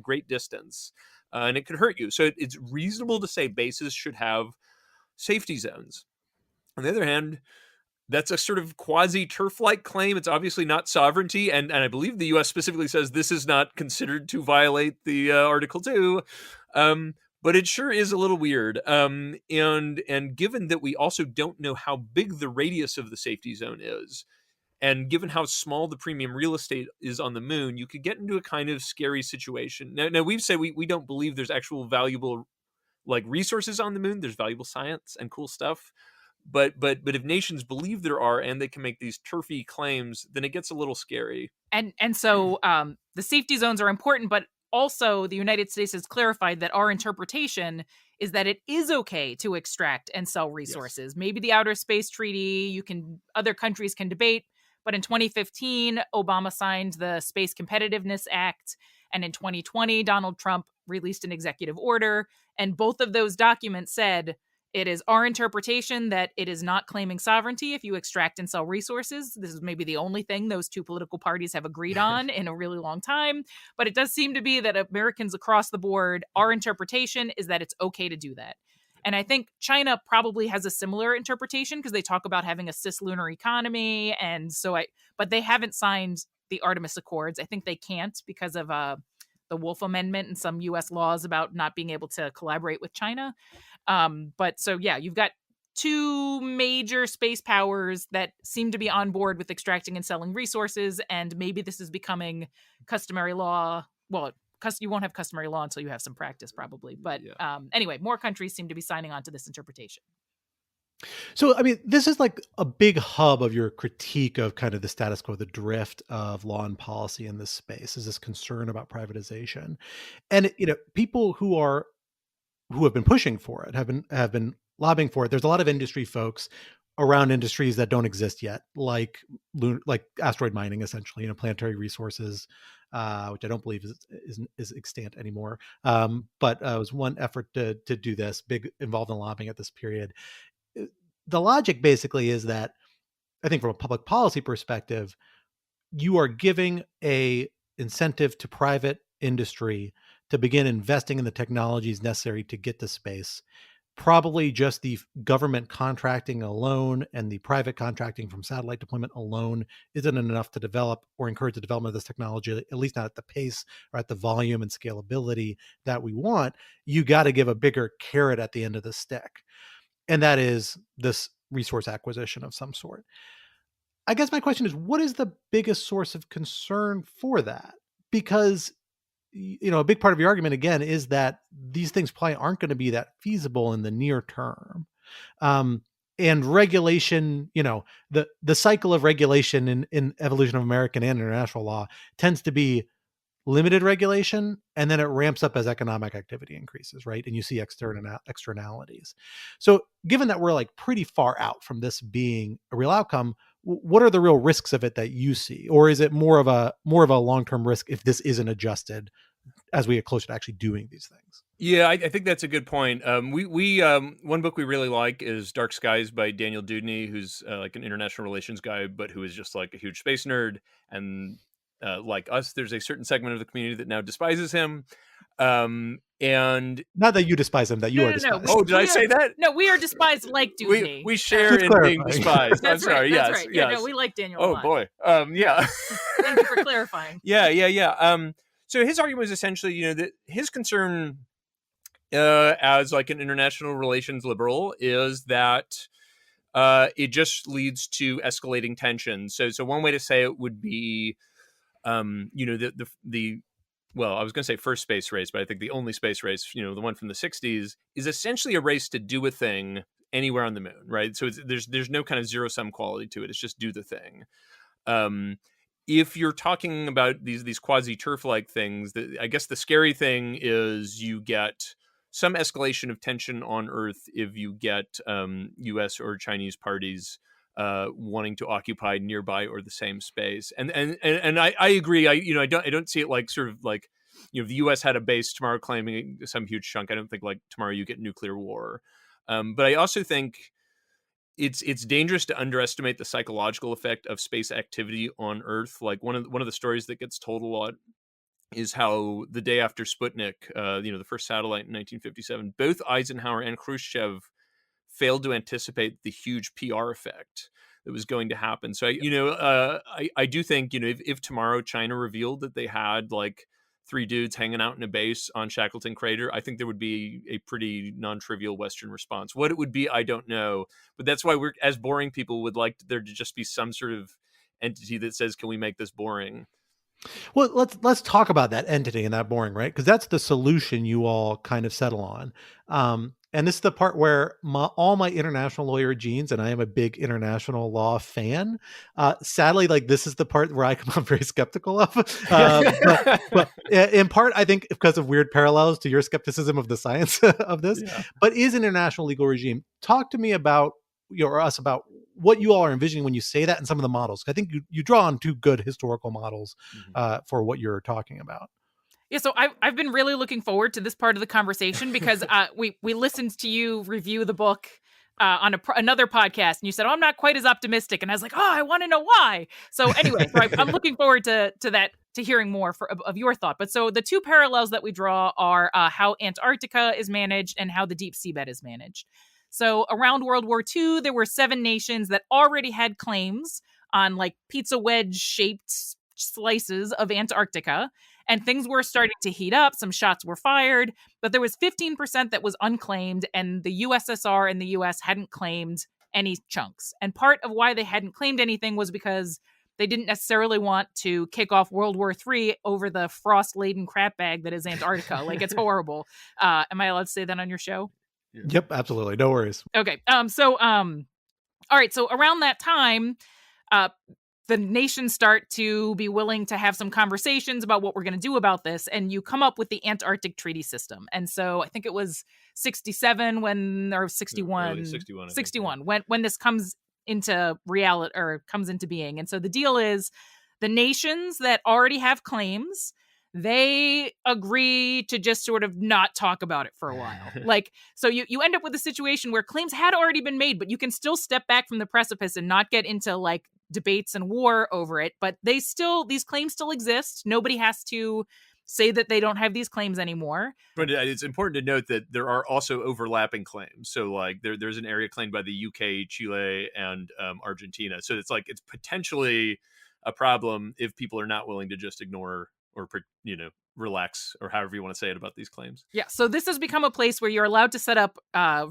great distance, and it could hurt you. So it's reasonable to say bases should have safety zones. On the other hand, that's a sort of quasi-turf-like claim. It's obviously not sovereignty, and I believe the U.S. specifically says this is not considered to violate the Article 2. But it sure is a little weird. And given that we also don't know how big the radius of the safety zone is, and given how small the premium real estate is on the moon, you could get into a kind of scary situation. Now we've said we don't believe there's actual valuable resources on the moon. There's valuable science and cool stuff. But if nations believe there are and they can make these turfy claims, then it gets a little scary. And so the safety zones are important, but also, the United States has clarified that our interpretation is that it is okay to extract and sell resources. Yes. Maybe the Outer Space Treaty, other countries can debate, but in 2015, Obama signed the Space Competitiveness Act, and in 2020, Donald Trump released an executive order, and both of those documents said it is our interpretation that it is not claiming sovereignty if you extract and sell resources. This is maybe the only thing those two political parties have agreed on in a really long time. But it does seem to be that Americans across the board, our interpretation is that it's okay to do that. And I think China probably has a similar interpretation because they talk about having a cislunar economy. But they haven't signed the Artemis Accords. I think they can't because of the Wolf Amendment and some U.S. laws about not being able to collaborate with China. You've got two major space powers that seem to be on board with extracting and selling resources, and maybe this is becoming customary law. Well, you won't have customary law until you have some practice, probably. But anyway, more countries seem to be signing on to this interpretation. So, I mean, this is like a big hub of your critique of kind of the status quo, the drift of law and policy in this space, is this concern about privatization. And, people who have been pushing for it, have been lobbying for it. There's a lot of industry folks around industries that don't exist yet, like asteroid mining, essentially, planetary resources, which I don't believe is extant anymore. But it was one effort to do this, big involved in lobbying at this period. The logic basically is that, I think from a public policy perspective, you are giving a incentive to private industry to begin investing in the technologies necessary to get to space. Probably just the government contracting alone and the private contracting from satellite deployment alone isn't enough to develop or encourage the development of this technology, at least not at the pace or at the volume and scalability that we want. You got to give a bigger carrot at the end of the stick. And that is this resource acquisition of some sort. I guess my question is, what is the biggest source of concern for that? Because, a big part of your argument, again, is that these things probably aren't going to be that feasible in the near term. And regulation, the cycle of regulation in evolution of American and international law tends to be limited regulation, and then it ramps up as economic activity increases, right? And you see externalities. So given that we're like pretty far out from this being a real outcome, what are the real risks of it that you see? Or is it more of a long-term risk if this isn't adjusted as we get closer to actually doing these things? Yeah, I think that's a good point. We one book we really like is Dark Skies by Daniel Dudney, who's like an international relations guy, but who is just like a huge space nerd. And like us, there's a certain segment of the community that now despises him. And not that you despise him, that you are despised. Oh, did I say that? No, we are despised like Dudney. We share in being despised. That's I'm sorry. Right, yes, that's right. yes. Yeah, no, we like Daniel. Oh a lot. boy. Yeah. Thank you for clarifying. Yeah. So his argument was essentially, you know, that his concern as like an international relations liberal is that it just leads to escalating tension. So one way to say it would be, you know, the well, I was going to say first space race, but I think the only space race, you know, the one from the 60s, is essentially a race to do a thing anywhere on the moon, right? So there's no kind of zero-sum quality to it. It's just do the thing. If you're talking about these quasi-turf-like things, I guess the scary thing is you get some escalation of tension on Earth if you get U.S. or Chinese parties wanting to occupy nearby or the same space. And I agree. I don't see it like sort of like, you know, if the U.S. had a base tomorrow claiming some huge chunk, I don't think like tomorrow you get nuclear war. But I also think it's dangerous to underestimate the psychological effect of space activity on Earth. Like one of the stories that gets told a lot is how the day after Sputnik, you know, the first satellite in 1957, both Eisenhower and Khrushchev failed to anticipate the huge PR effect that was going to happen. So, I do think, you know, if tomorrow China revealed that they had like 3 dudes hanging out in a base on Shackleton Crater, I think there would be a pretty non-trivial Western response. What it would be, I don't know. But that's why we're, as boring people, would like there to just be some sort of entity that says, can we make this boring? Well, let's talk about that entity and that boring, right? Because that's the solution you all kind of settle on. And this is the part where all my international lawyer genes, and I am a big international law fan. Sadly, like this is the part where I come up very skeptical of. But in part, I think because of weird parallels to your skepticism of the science of this. Yeah. But is an international legal regime? Talk to me about us about what you all are envisioning when you say that and some of the models. I think you draw on 2 good historical models for what you're talking about. Yeah, so I've been really looking forward to this part of the conversation because we listened to you review the book on another podcast, and you said, "Oh, I'm not quite as optimistic," and I was like, "Oh, I want to know why." So anyway, I'm looking forward to that, to hearing more of your thought. But so the 2 parallels that we draw are how Antarctica is managed and how the deep seabed is managed. So around World War II, there were 7 nations that already had claims on like pizza wedge shaped slices of Antarctica. And things were starting to heat up. Some shots were fired, but there was 15% that was unclaimed, and the USSR and the US hadn't claimed any chunks. And part of why they hadn't claimed anything was because they didn't necessarily want to kick off World War III over the frost-laden crap bag that is Antarctica. Like, it's horrible. Am I allowed to say that on your show? Yeah. Yep, absolutely. No worries. Okay. All right. So around that time, the nations start to be willing to have some conversations about what we're going to do about this. And you come up with the Antarctic Treaty System. And so I think it was 61 when this comes into reality or comes into being. And so the deal is the nations that already have claims, they agree to just sort of not talk about it for a while. Like, so you end up with a situation where claims had already been made, but you can still step back from the precipice and not get into like debates and war over it. But these claims still exist. Nobody has to say that they don't have these claims anymore. But it's important to note that there are also overlapping claims. So like there's an area claimed by the UK, Chile, and Argentina. So it's like it's potentially a problem if people are not willing to just ignore or, you know, relax, or however you want to say it about these claims. Yeah, so this has become a place where you're allowed to set up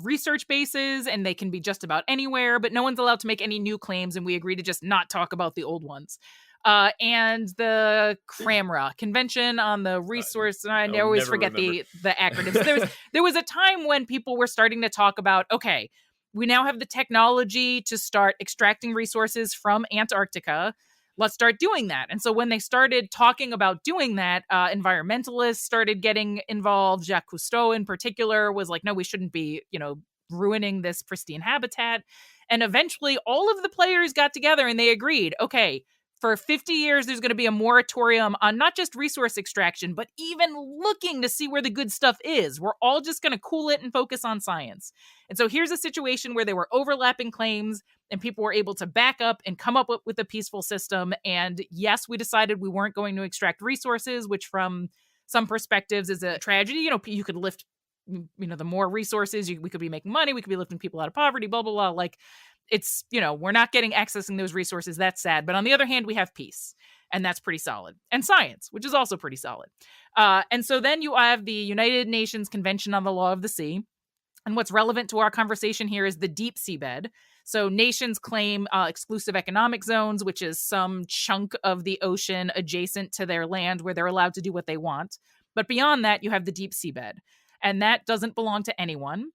research bases, and they can be just about anywhere, but no one's allowed to make any new claims, and we agree to just not talk about the old ones. And the CRAMRA, Convention on the Resource, I always forget the acronyms. There was a time when people were starting to talk about, okay, we now have the technology to start extracting resources from Antarctica. let's start doing that. And so when they started talking about doing that, environmentalists started getting involved. Jacques Cousteau in particular was like, no, we shouldn't be, ruining this pristine habitat. And eventually all of the players got together and they agreed, okay, for 50 years, there's going to be a moratorium on not just resource extraction, but even looking to see where the good stuff is. We're all just going to cool it and focus on science. And so here's a situation where there were overlapping claims and people were able to back up and come up with a peaceful system. And yes, we decided we weren't going to extract resources, which from some perspectives is a tragedy. You could lift, the more resources, we could be making money. We could be lifting people out of poverty, blah, blah, blah. Like, it's, we're not accessing those resources. That's sad. But on the other hand, we have peace, and that's pretty solid. And science, which is also pretty solid. And so then you have the United Nations Convention on the Law of the Sea. And what's relevant to our conversation here is the deep seabed. So nations claim exclusive economic zones, which is some chunk of the ocean adjacent to their land where they're allowed to do what they want. But beyond that, you have the deep seabed. And that doesn't belong to anyone.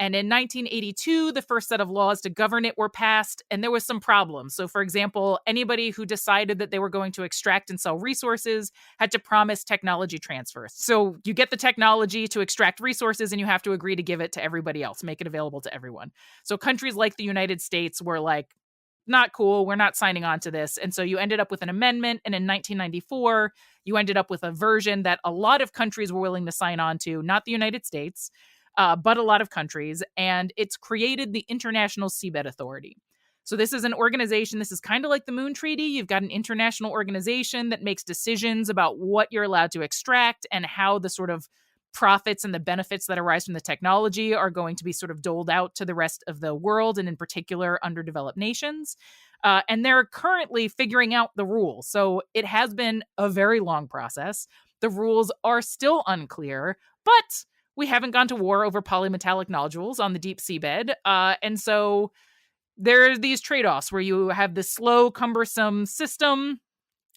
And in 1982, the first set of laws to govern it were passed, and there was some problems. So, for example, anybody who decided that they were going to extract and sell resources had to promise technology transfers. So you get the technology to extract resources, and you have to agree to give it to everybody else, make it available to everyone. So countries like the United States were like, not cool, we're not signing on to this. And so you ended up with an amendment, and in 1994, you ended up with a version that a lot of countries were willing to sign on to, not the United States, but a lot of countries, and it's created the International Seabed Authority. So this is an organization, this is kind of like the Moon Treaty. You've got an international organization that makes decisions about what you're allowed to extract and how the sort of profits and the benefits that arise from the technology are going to be sort of doled out to the rest of the world, and in particular, underdeveloped nations. And they're currently figuring out the rules. So it has been a very long process. The rules are still unclear, but we haven't gone to war over polymetallic nodules on the deep seabed. And so there are these trade-offs where you have this slow, cumbersome system,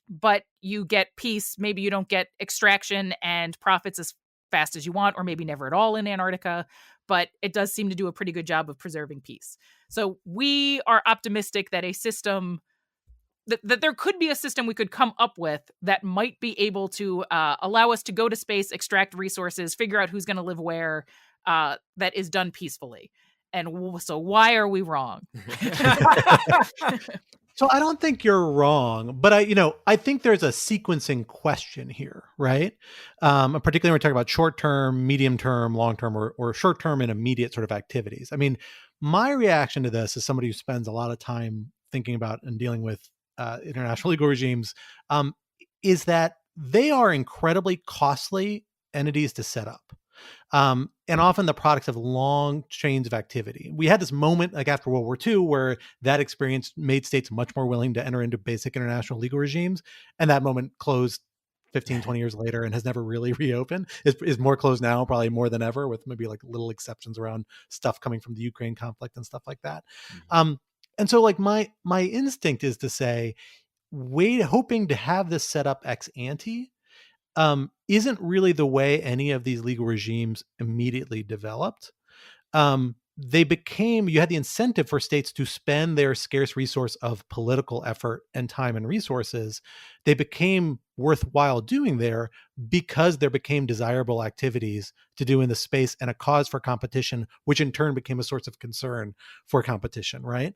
but you get peace. Maybe you don't get extraction and profits as fast as you want, or maybe never at all in Antarctica. But it does seem to do a pretty good job of preserving peace. So we are optimistic that a system that there could be a system we could come up with that might be able to allow us to go to space, extract resources, figure out who's going to live where, that is done peacefully. And so why are we wrong? So I don't think you're wrong, but I think there's a sequencing question here, right? Particularly when we're talking about short-term, medium-term, long-term, or short-term and immediate sort of activities. I mean, my reaction to this as somebody who spends a lot of time thinking about and dealing with international legal regimes, is that they are incredibly costly entities to set up. And often the products of long chains of activity. We had this moment like after World War II where that experience made states much more willing to enter into basic international legal regimes. And that moment closed 15, 20 years later and has never really reopened. Is more closed now, probably more than ever, with maybe like little exceptions around stuff coming from the Ukraine conflict and stuff like that. Mm-hmm. And so like my instinct is to say, hoping to have this set up ex ante isn't really the way any of these legal regimes immediately developed. You had the incentive for states to spend their scarce resource of political effort and time and resources. They became worthwhile doing there because there became desirable activities to do in the space and a cause for competition, which in turn became a source of concern for competition, right?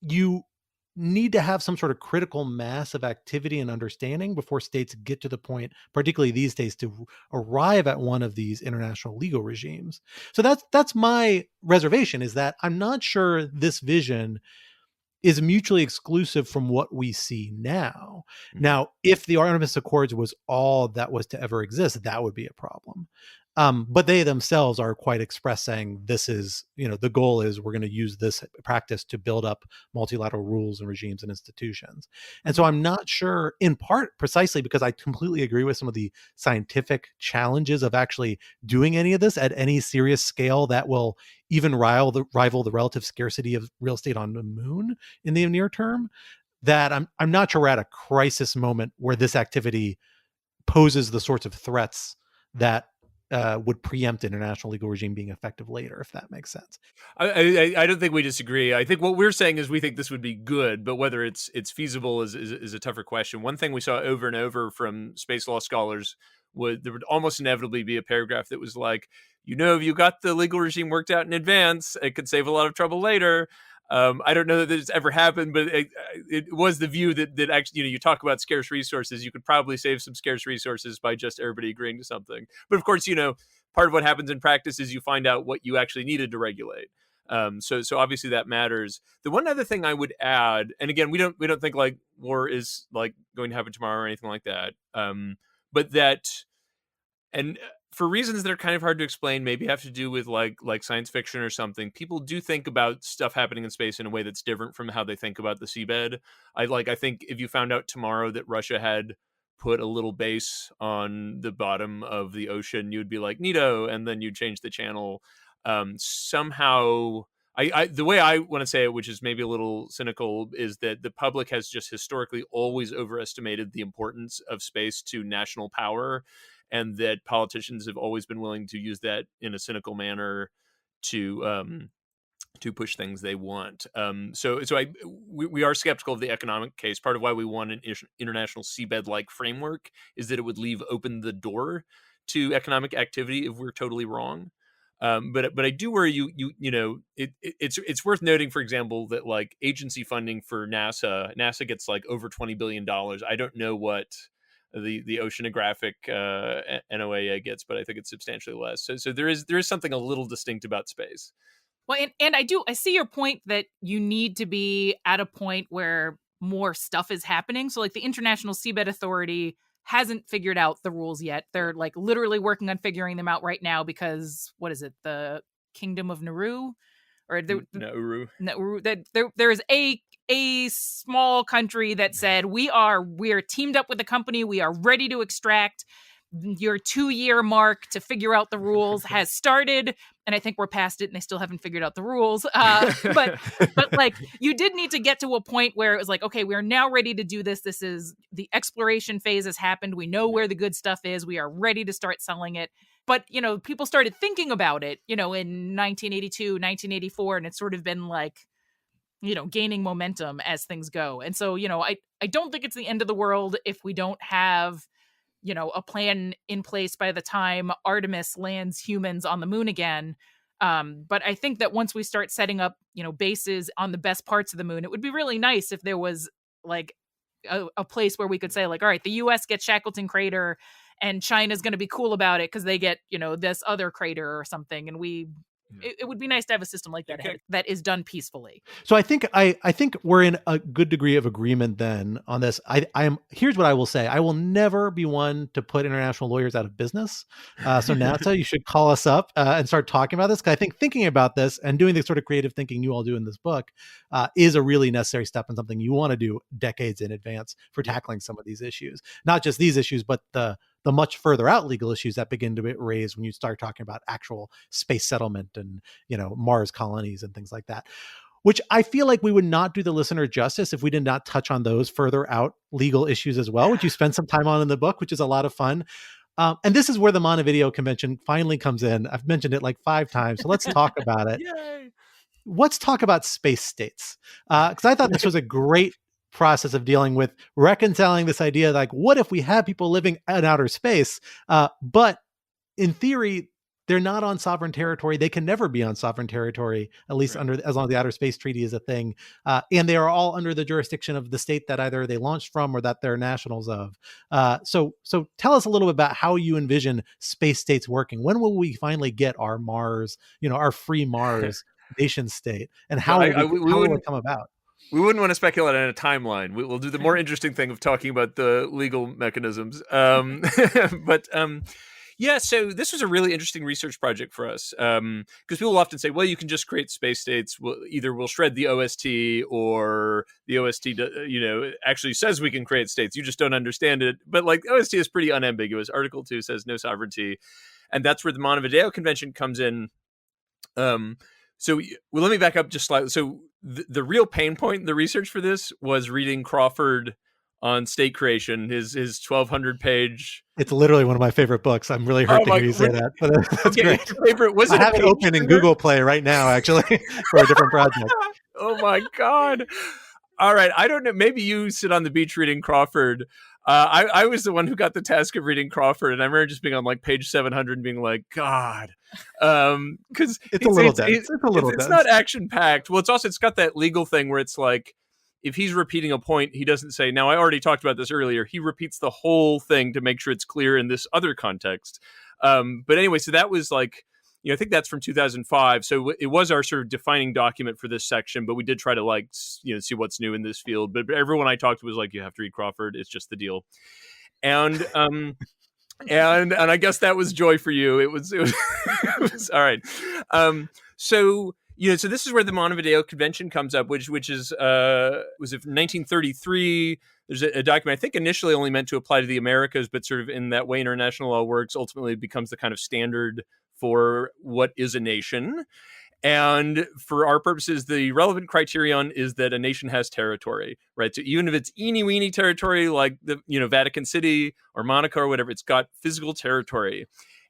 You need to have some sort of critical mass of activity and understanding before states get to the point, particularly these days, to arrive at one of these international legal regimes. So that's my reservation, is that I'm not sure this vision is mutually exclusive from what we see now. Mm-hmm. Now, if the Artemis Accords was all that was to ever exist, that would be a problem. But they themselves are quite express saying this is, the goal is we're going to use this practice to build up multilateral rules and regimes and institutions. And so I'm not sure, in part precisely because I completely agree with some of the scientific challenges of actually doing any of this at any serious scale that will even rival the relative scarcity of real estate on the moon in the near term, that I'm not sure we're at a crisis moment where this activity poses the sorts of threats that would preempt international legal regime being effective later, if that makes sense. I don't think we disagree. I think what we're saying is we think this would be good, but whether it's feasible is a tougher question. One thing we saw over and over from space law scholars there would almost inevitably be a paragraph that was like, if you got the legal regime worked out in advance, it could save a lot of trouble later. I don't know that it's ever happened, but it was the view that actually, you talk about scarce resources, you could probably save some scarce resources by just everybody agreeing to something. But of course, part of what happens in practice is you find out what you actually needed to regulate. So obviously that matters. The one other thing I would add, and again, we don't think like war is like going to happen tomorrow or anything like that. But that, and for reasons that are kind of hard to explain, maybe have to do with like science fiction or something, people do think about stuff happening in space in a way that's different from how they think about the seabed. I think if you found out tomorrow that Russia had put a little base on the bottom of the ocean, you'd be like, neato, and then you'd change the channel. Somehow, the way I want to say it, which is maybe a little cynical, is that the public has just historically always overestimated the importance of space to national power, and that politicians have always been willing to use that in a cynical manner to push things they want. We are skeptical of the economic case. Part of why we want an international seabed-like framework is that it would leave open the door to economic activity if we're totally wrong. But I do worry it's worth noting, for example, that like agency funding for NASA gets like over $20 billion. I don't know what the oceanographic NOAA gets, but I think it's substantially less. So there is something a little distinct about space. Well, and I see your point that you need to be at a point where more stuff is happening. So like the International Seabed Authority hasn't figured out the rules yet. They're like literally working on figuring them out right now because what is it? The Kingdom of Nauru or Nauru. That there is a small country that said we're teamed up with the company. We are ready to extract. Your 2-year mark to figure out the rules has started, and I think we're past it, and they still haven't figured out the rules. But like you did need to get to a point where it was like, okay, we are now ready to do this. This is the exploration phase has happened. We know where the good stuff is. We are ready to start selling it. But people started thinking about it, in 1982, 1984, and it's sort of been like, gaining momentum as things go. And so, I don't think it's the end of the world if we don't have a plan in place by the time Artemis lands humans on the moon again. But I think that once we start setting up, bases on the best parts of the moon, it would be really nice if there was like a place where we could say like, all right, the US gets Shackleton Crater and China's going to be cool about it because they get, this other crater or something. And it would be nice to have a system like that that is done peacefully. So I think we're in a good degree of agreement then on this. Here's what I will say. I will never be one to put international lawyers out of business. So NASA, you should call us up and start talking about this. Because I think thinking about this and doing the sort of creative thinking you all do in this book is a really necessary step and something you want to do decades in advance for tackling some of these issues. Not just these issues, but the much further out legal issues that begin to be raised when you start talking about actual space settlement and, Mars colonies and things like that, which I feel like we would not do the listener justice if we did not touch on those further out legal issues as well, which you spend some time on in the book, which is a lot of fun. And this is where the Montevideo Convention finally comes in. I've mentioned it like 5 times, so let's talk about it. Yay. Let's talk about space states. Because I thought this was a great process of dealing with reconciling this idea like, what if we have people living in outer space, but in theory they're not on sovereign territory. They can never be on sovereign territory, at least as long as the Outer Space Treaty is a thing, and they are all under the jurisdiction of the state that either they launched from or that they're nationals of. So tell us a little bit about how you envision space states working. When will we finally get our Mars, our free Mars nation state, and how will it come about? We wouldn't want to speculate on a timeline. We'll do the more interesting thing of talking about the legal mechanisms. Yeah, so this was a really interesting research project for us because people often say, well, you can just create space states. We'll shred the OST, or the OST, actually says we can create states. You just don't understand it. But like OST is pretty unambiguous. Article 2 says no sovereignty. And that's where the Montevideo Convention comes in. Let me back up just slightly. So the real pain point in the research for this was reading Crawford on state creation. His 1,200 page. It's literally one of my favorite books. I'm really hurt to hear you say that, but that's Okay, great. it's your favorite. Was I it a have it page open in turner? Google Play right now, actually, for a different project. Oh my God. All right. I don't know. Maybe you sit on the beach reading Crawford. I was the one who got the task of reading Crawford, and I remember just being on like page 700 and being like, God, because It's a little dense. It's a little it's dense. not action packed. Well, it's got that legal thing where it's like, if he's repeating a point, he doesn't say, now I already talked about this earlier. He repeats the whole thing to make sure it's clear in this other context. But anyway, so that was like, I think that's from 2005. So it was our sort of defining document for this section, but we did try to like, see what's new in this field. But everyone I talked to was like, you have to read Crawford. It's just the deal. And, and I guess that was joy for you. It was it was all right. So this is where the Montevideo Convention comes up, which is was it 1933? There's a document I think initially only meant to apply to the Americas, but sort of in that way international law works, ultimately becomes the kind of standard for what is a nation. And for our purposes, the relevant criterion is that a nation has territory, right? So even if it's eeny weeny territory like the Vatican City or Monaco or whatever, it's got physical territory.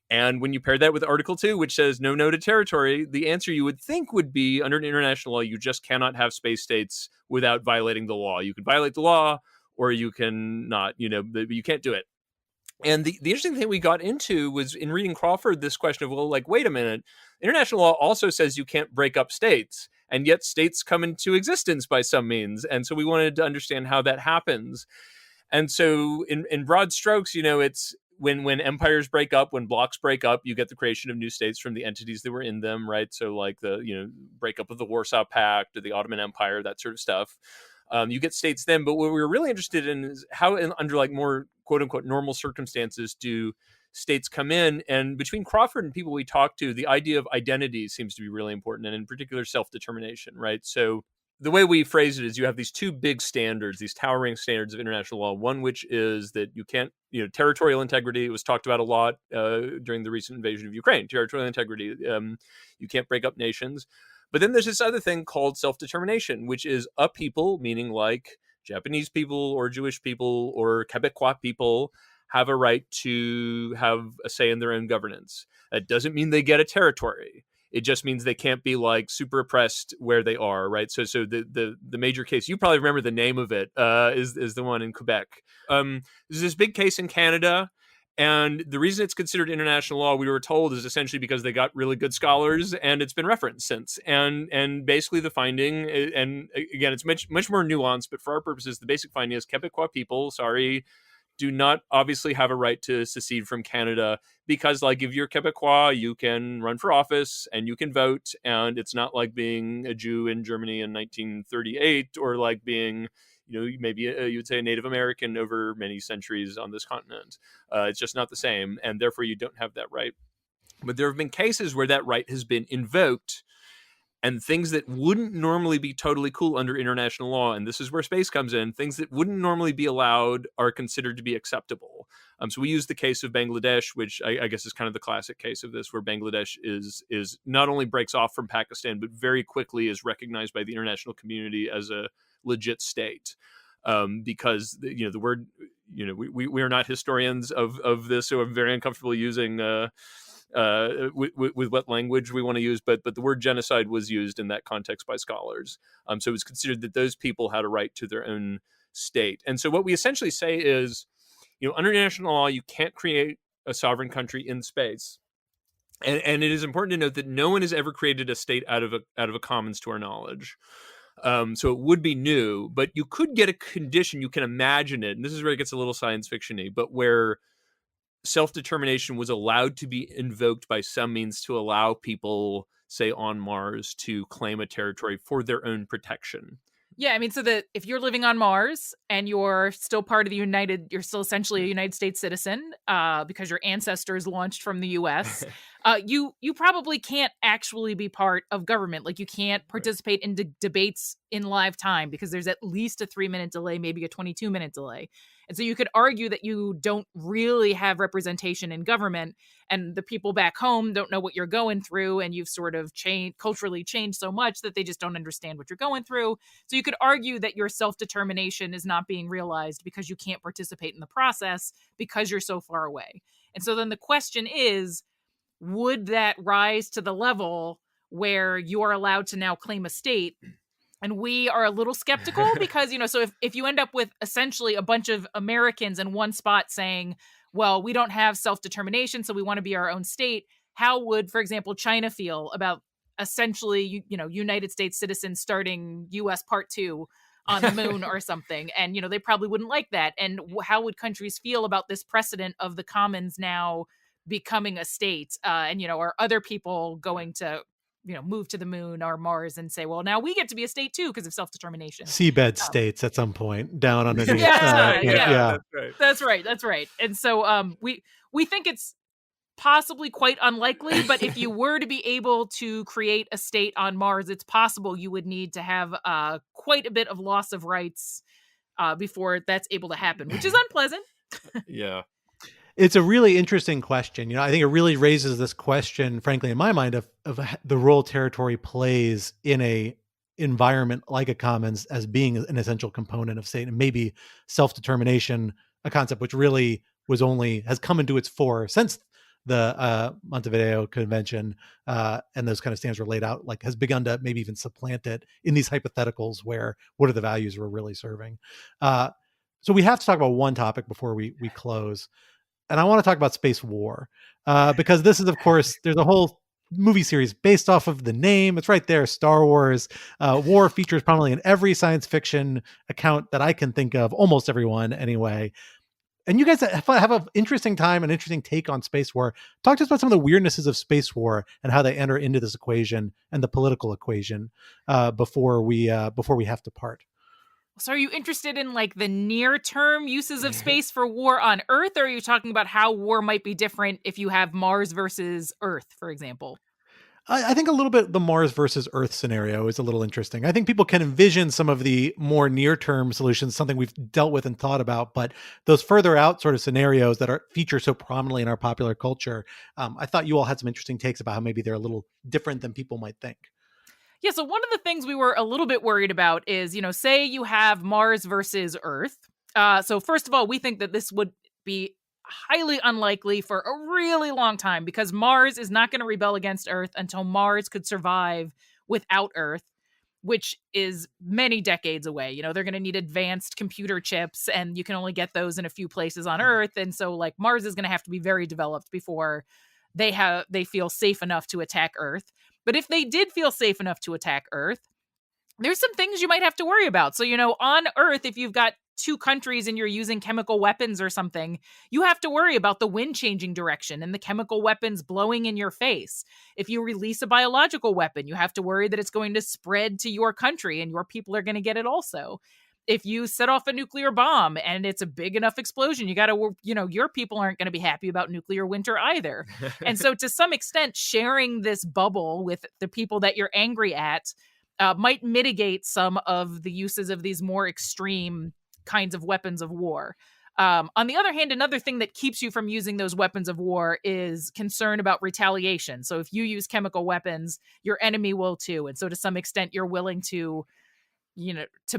And when you pair that with Article 2, which says no to territory, the answer you would think would be under international law, you just cannot have space states without violating the law. You can violate the law or you can not, but you can't do it. And the interesting thing we got into was in reading Crawford, this question of, well, like, wait a minute, international law also says you can't break up states, and yet states come into existence by some means. And so we wanted to understand how that happens. And so in broad strokes, it's when empires break up, when blocks break up, you get the creation of new states from the entities that were in them, right? So like the, breakup of the Warsaw Pact or the Ottoman Empire, that sort of stuff. You get states then, but what we were really interested in is how under like more quote unquote normal circumstances do states come in. And between Crawford and people we talked to, the idea of identity seems to be really important, and in particular self-determination, right? So the way we phrase it is you have these two big standards, these towering standards of international law, one which is that you can't, territorial integrity. It was talked about a lot during the recent invasion of Ukraine, territorial integrity. You can't break up nations. But then there's this other thing called self-determination, which is a people, meaning like Japanese people or Jewish people or Quebecois people have a right to have a say in their own governance. That doesn't mean they get a territory. It just means they can't be like super oppressed where they are, right? So the major case, you probably remember the name of it, is the one in Quebec. There's this big case in Canada. And the reason it's considered international law, we were told, is essentially because they got really good scholars, and it's been referenced since. And basically the finding, and again, it's much more nuanced, but for our purposes, the basic finding is Quebecois people, do not obviously have a right to secede from Canada, because like if you're Quebecois, you can run for office and you can vote, and it's not like being a Jew in Germany in 1938 or like being maybe you would say a Native American over many centuries on this continent. It's just not the same, and therefore you don't have that right. But there have been cases where that right has been invoked, and things that wouldn't normally be totally cool under international law, and this is where space comes in, things that wouldn't normally be allowed are considered to be acceptable. So we use the case of Bangladesh, which I guess is kind of the classic case of this, where Bangladesh is not only breaks off from Pakistan, but very quickly is recognized by the international community as a legit state, because the word, we are not historians of this, so I'm very uncomfortable using with what language we want to use, but the word genocide was used in that context by scholars. So it was considered that those people had a right to their own state. And so what we essentially say is, under international law, you can't create a sovereign country in space. And it is important to note that no one has ever created a state out of a commons to our knowledge. So it would be new, but you could get a condition, you can imagine it, and this is where it gets a little science fiction-y, but where self-determination was allowed to be invoked by some means to allow people, say on Mars, to claim a territory for their own protection. Yeah, I mean, so that if you're living on Mars and you're still part of you're still essentially a United States citizen because your ancestors launched from the US, you probably can't actually be part of government. Like, you can't participate in debates in live time because there's at least a 3-minute delay, maybe a 22-minute delay. And so you could argue that you don't really have representation in government, and the people back home don't know what you're going through, and you've sort of culturally changed so much that they just don't understand what you're going through. So you could argue that your self-determination is not being realized because you can't participate in the process because you're so far away. And so then the question is, would that rise to the level where you are allowed to now claim a state? And we are a little skeptical because, so if you end up with essentially a bunch of Americans in one spot saying, well, we don't have self-determination, so we want to be our own state, how would, for example, China feel about essentially, United States citizens starting U.S. Part 2 on the moon or something? And, they probably wouldn't like that. And how would countries feel about this precedent of the commons now becoming a state? And, are other people going to move to the moon or Mars and say, well, now we get to be a state too because of self-determination. Seabed states at some point down underneath. Yeah. That's right. And so we think it's possibly quite unlikely, but if you were to be able to create a state on Mars, it's possible you would need to have quite a bit of loss of rights before that's able to happen, which is unpleasant. Yeah. It's a really interesting question. I think it really raises this question, frankly, in my mind, of the role territory plays in a environment like a commons as being an essential component of state, and maybe self-determination, a concept which really has come into its fore since the Montevideo Convention and those kind of standards were laid out, like has begun to maybe even supplant it in these hypotheticals where what are the values we're really serving. So we have to talk about one topic before we close. And I want to talk about space war, because this is, of course, there's a whole movie series based off of the name. It's right there, Star Wars. War features prominently in every science fiction account that I can think of, almost everyone anyway. And you guys have an interesting time, an interesting take on space war. Talk to us about some of the weirdnesses of space war and how they enter into this equation and the political equation before we have to part. So are you interested in like the near term uses of space for war on Earth, or are you talking about how war might be different if you have Mars versus Earth, for example? I think a little bit the Mars versus Earth scenario is a little interesting. I think people can envision some of the more near-term solutions, something we've dealt with and thought about, but those further out sort of scenarios that feature so prominently in our popular culture, I thought you all had some interesting takes about how maybe they're a little different than people might think. Yeah, so one of the things we were a little bit worried about is, say you have Mars versus Earth. So first of all, we think that this would be highly unlikely for a really long time because Mars is not going to rebel against Earth until Mars could survive without Earth, which is many decades away. They're going to need advanced computer chips, and you can only get those in a few places on Earth. And so like Mars is going to have to be very developed before they feel safe enough to attack Earth. But if they did feel safe enough to attack Earth, there's some things you might have to worry about. So, on Earth, if you've got two countries and you're using chemical weapons or something, you have to worry about the wind changing direction and the chemical weapons blowing in your face. If you release a biological weapon, you have to worry that it's going to spread to your country and your people are going to get it also. If you set off a nuclear bomb and it's a big enough explosion, you got to, your people aren't going to be happy about nuclear winter either. And so to some extent, sharing this bubble with the people that you're angry at might mitigate some of the uses of these more extreme kinds of weapons of war. On the other hand, another thing that keeps you from using those weapons of war is concern about retaliation. So if you use chemical weapons, your enemy will too. And so to some extent, you're willing to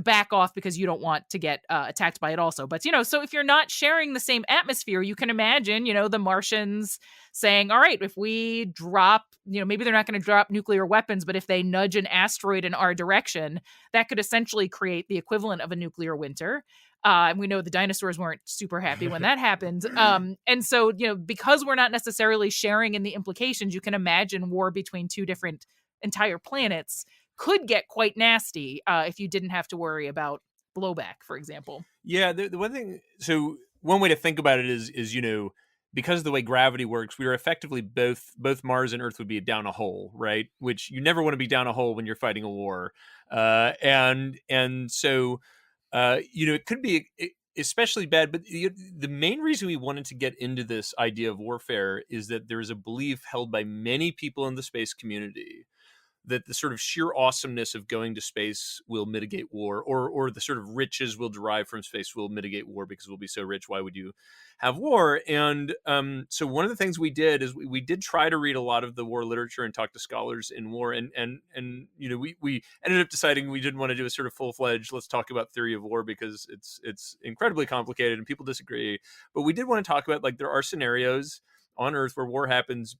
back off because you don't want to get attacked by it also. But, so if you're not sharing the same atmosphere, you can imagine, the Martians saying, all right, if we drop, maybe they're not going to drop nuclear weapons, but if they nudge an asteroid in our direction, that could essentially create the equivalent of a nuclear winter. And we know the dinosaurs weren't super happy when that happened. And so, because we're not necessarily sharing in the implications, you can imagine war between two different entire planets could get quite nasty if you didn't have to worry about blowback, for example. Yeah, the one thing, so one way to think about it is because of the way gravity works, we are effectively both Mars and Earth would be down a hole, right? Which you never want to be down a hole when you're fighting a war. And so, it could be especially bad. But the main reason we wanted to get into this idea of warfare is that there is a belief held by many people in the space community that the sort of sheer awesomeness of going to space will mitigate war, or the sort of riches we'll derive from space will mitigate war because we'll be so rich. Why would you have war? And so one of the things we did is we did try to read a lot of the war literature and talk to scholars in war. And we ended up deciding we didn't want to do a sort of full-fledged, let's talk about theory of war, because it's incredibly complicated and people disagree. But we did want to talk about, like, there are scenarios on Earth where war happens,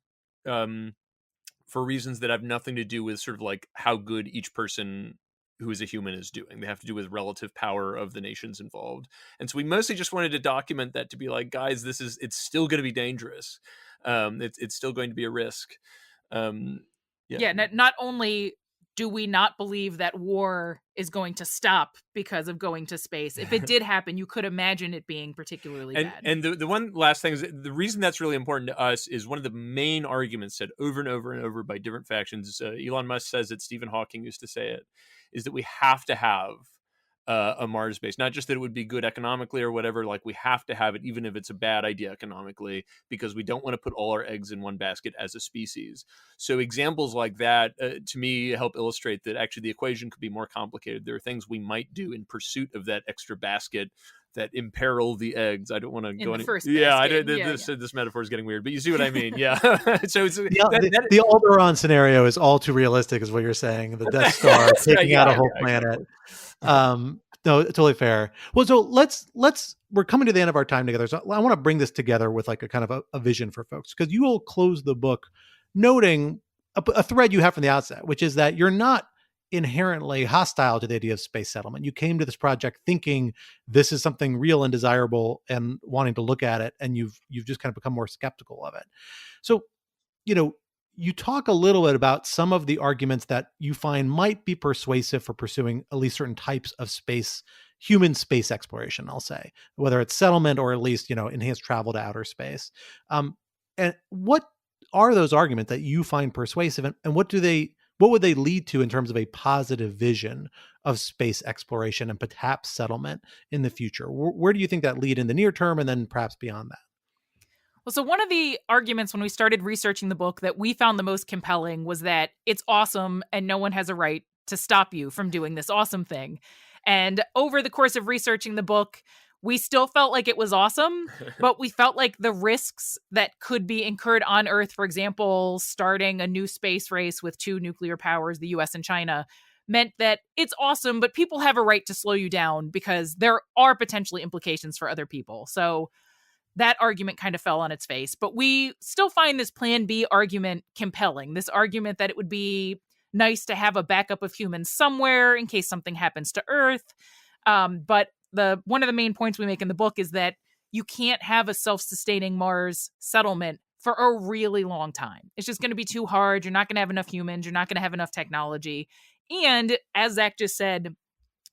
for reasons that have nothing to do with sort of like how good each person who is a human is doing. They have to do with relative power of the nations involved. And so we mostly just wanted to document that, to be like, guys, it's still going to be dangerous. It's still going to be a risk. Not only do we not believe that war is going to stop because of going to space, if it did happen, you could imagine it being particularly bad. And the one last thing is, the reason that's really important to us is one of the main arguments said over and over and over by different factions. Elon Musk says it, Stephen Hawking used to say it, is that we have to have a Mars base. Not just that it would be good economically or whatever, like, we have to have it even if it's a bad idea economically, because we don't want to put all our eggs in one basket as a species. So examples like that, to me, help illustrate that actually the equation could be more complicated. There are things we might do in pursuit of that extra basket that imperil the eggs. I don't want to go any. This metaphor is getting weird, but you see what I mean. Yeah. So it's the Alderaan scenario is all too realistic, is what you're saying. The Death Star taking out a whole planet. Exactly. No, totally fair. Well, so we're coming to the end of our time together. So I want to bring this together with like a kind of a vision for folks, because you will close the book noting a thread you have from the outset, which is that you're not inherently hostile to the idea of space settlement. You came to this project thinking this is something real and desirable and wanting to look at it, and you've just kind of become more skeptical of it. So, you talk a little bit about some of the arguments that you find might be persuasive for pursuing at least certain types of human space exploration, I'll say, whether it's settlement or at least, enhanced travel to outer space. And what are those arguments that you find persuasive, and what would they lead to in terms of a positive vision of space exploration and perhaps settlement in the future? Where do you think that lead in the near term, and then perhaps beyond that? Well, so one of the arguments when we started researching the book that we found the most compelling was that it's awesome and no one has a right to stop you from doing this awesome thing. And over the course of researching the book, we still felt like it was awesome, but we felt like the risks that could be incurred on Earth, for example, starting a new space race with two nuclear powers, the US and China, meant that it's awesome, but people have a right to slow you down because there are potentially implications for other people. So that argument kind of fell on its face. But we still find this Plan B argument compelling, this argument that it would be nice to have a backup of humans somewhere in case something happens to Earth. But one of the main points we make in the book is that you can't have a self-sustaining Mars settlement for a really long time. It's just going to be too hard. You're not going to have enough humans. You're not going to have enough technology. And as Zach just said,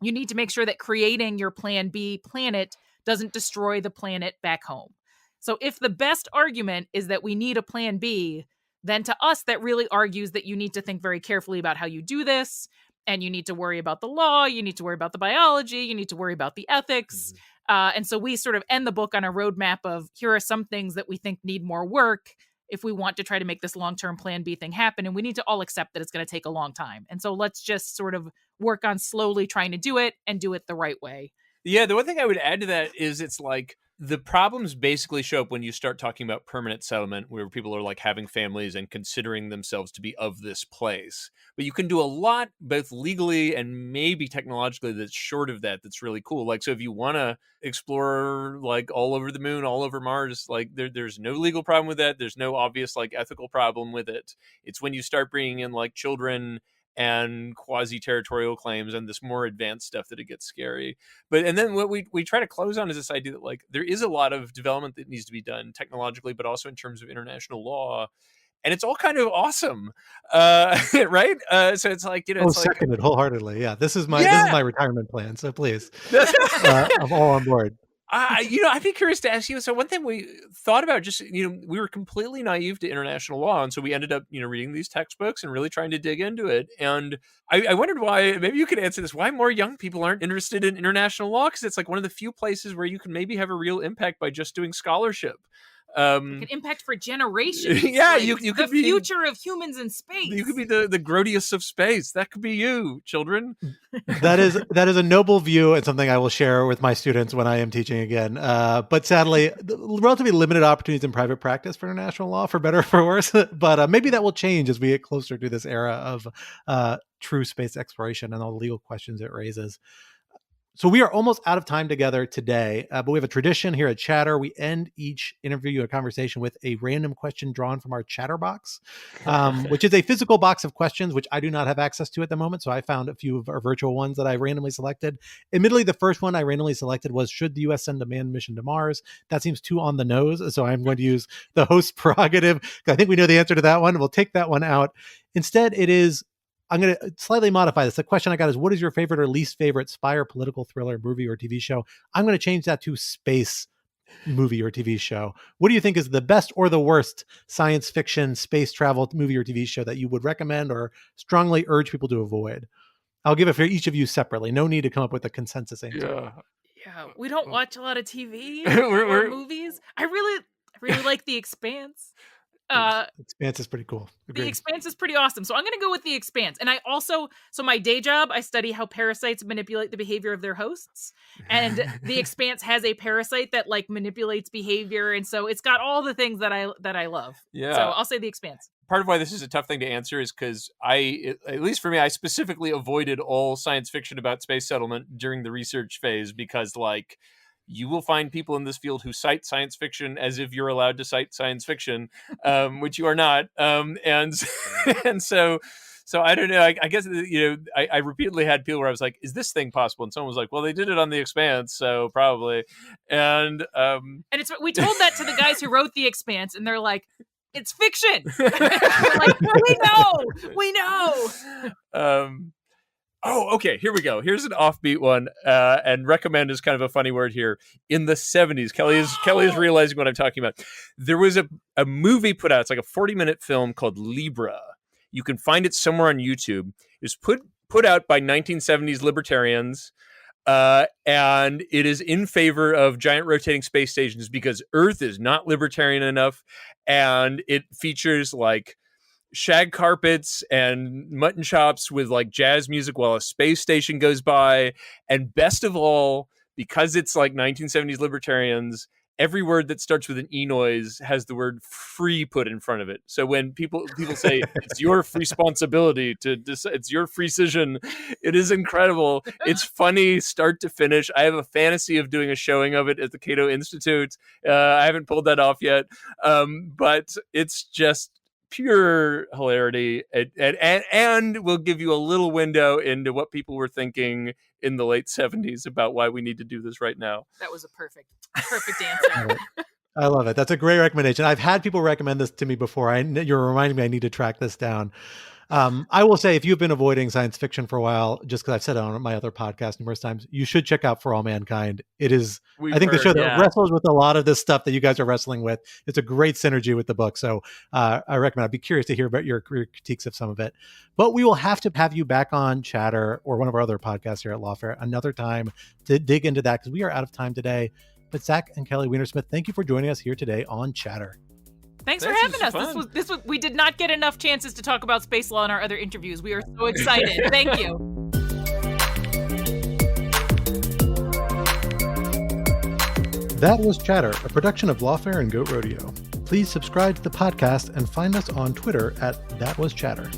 you need to make sure that creating your Plan B planet doesn't destroy the planet back home. So if the best argument is that we need a Plan B, then to us, that really argues that you need to think very carefully about how you do this. And you need to worry about the law. You need to worry about the biology. You need to worry about the ethics. And so we sort of end the book on a roadmap of, here are some things that we think need more work if we want to try to make this long-term Plan B thing happen. And we need to all accept that it's going to take a long time. And so let's just sort of work on slowly trying to do it and do it the right way. Yeah, the one thing I would add to that is it's like the problems basically show up when you start talking about permanent settlement, where people are like having families and considering themselves to be of this place. But you can do a lot, both legally and maybe technologically, that's short of that, that's really cool. Like, so if you want to explore like all over the moon, all over Mars, like there's no legal problem with that. There's no obvious like ethical problem with it. It's when you start bringing in like children and quasi-territorial claims and this more advanced stuff that it gets scary. And then what we try to close on is this idea that like there is a lot of development that needs to be done technologically, but also in terms of international law. And it's all kind of awesome, right? So it's like, it's seconded wholeheartedly. Yeah, this is my retirement plan. So please, I'm all on board. I'd be curious to ask you. So one thing we thought about, just, we were completely naive to international law. And so we ended up, reading these textbooks and really trying to dig into it. And I wondered why, maybe you could answer this, why more young people aren't interested in international law? Because it's like one of the few places where you can maybe have a real impact by just doing scholarship. An impact for generations. Yeah, like you the could be the future of humans in space. You could be the Grotius of space. That could be you, children. That is a noble view and something I will share with my students when I am teaching again. But sadly, relatively limited opportunities in private practice for international law, for better or for worse. But maybe that will change as we get closer to this era of true space exploration and all the legal questions it raises. So we are almost out of time together today, but we have a tradition here at Chatter. We end each interview or conversation with a random question drawn from our Chatter box, which is a physical box of questions, which I do not have access to at the moment. So I found a few of our virtual ones that I randomly selected. Admittedly, the first one I randomly selected was, should the U.S. send a manned mission to Mars? That seems too on the nose. So I'm going to use the host prerogative. I think we know the answer to that one. We'll take that one out. Instead, it is, I'm going to slightly modify this. The question I got is, what is your favorite or least favorite spy or political thriller movie or TV show? I'm going to change that to space movie or TV show. What do you think is the best or the worst science fiction space travel movie or TV show that you would recommend or strongly urge people to avoid? I'll give it for each of you separately. No need to come up with a consensus answer. Yeah, we don't watch a lot of TV or movies. I really like The Expanse. Expanse is pretty cool. Agreed. The Expanse is pretty awesome. So I'm going to go with The Expanse. And I also, so my day job, I study how parasites manipulate the behavior of their hosts. And The Expanse has a parasite that like manipulates behavior. And so it's got all the things that I love. Yeah. So I'll say The Expanse. Part of why this is a tough thing to answer is because at least for me, I specifically avoided all science fiction about space settlement during the research phase because, like, you will find people in this field who cite science fiction as if you're allowed to cite science fiction, which you are not. And so I don't know. I guess, I repeatedly had people where I was like, is this thing possible? And someone was like, well, they did it on The Expanse, so probably. And it's, we told that to the guys who wrote The Expanse, and they're like, it's fiction. We're like, we know. Oh, okay. Here we go. Here's an offbeat one, and recommend is kind of a funny word here. In the 70s, Kelly is realizing what I'm talking about. There was a movie put out. It's like a 40-minute film called Libra. You can find it somewhere on YouTube. It was put out by 1970s libertarians, and it is in favor of giant rotating space stations because Earth is not libertarian enough, and it features like shag carpets and mutton chops with like jazz music while a space station goes by. And best of all, because it's like 1970s libertarians, every word that starts with an E noise has the word free put in front of it. So when people say it's your free responsibility it's your precision, it is incredible. It's funny start to finish. I have a fantasy of doing a showing of it at the Cato Institute. I haven't pulled that off yet. But it's just pure hilarity, and will give you a little window into what people were thinking in the late 70s about why we need to do this right now. That was a perfect answer. I love it. That's a great recommendation. I've had people recommend this to me before. You're reminding me I need to track this down. I will say, if you've been avoiding science fiction for a while, just because I've said it on my other podcast numerous times, you should check out For All Mankind. It is, I think, the show that wrestles with a lot of this stuff that you guys are wrestling with. It's a great synergy with the book. So I recommend. I'd be curious to hear about your critiques of some of it. But we will have to have you back on Chatter or one of our other podcasts here at Lawfare another time to dig into that, because we are out of time today. But Zach and Kelly Weinersmith, thank you for joining us here today on Chatter. Thanks for having us. This was we did not get enough chances to talk about space law in our other interviews. We are so excited. Thank you. That was Chatter, a production of Lawfare and Goat Rodeo. Please subscribe to the podcast and find us on Twitter at That Was Chatter.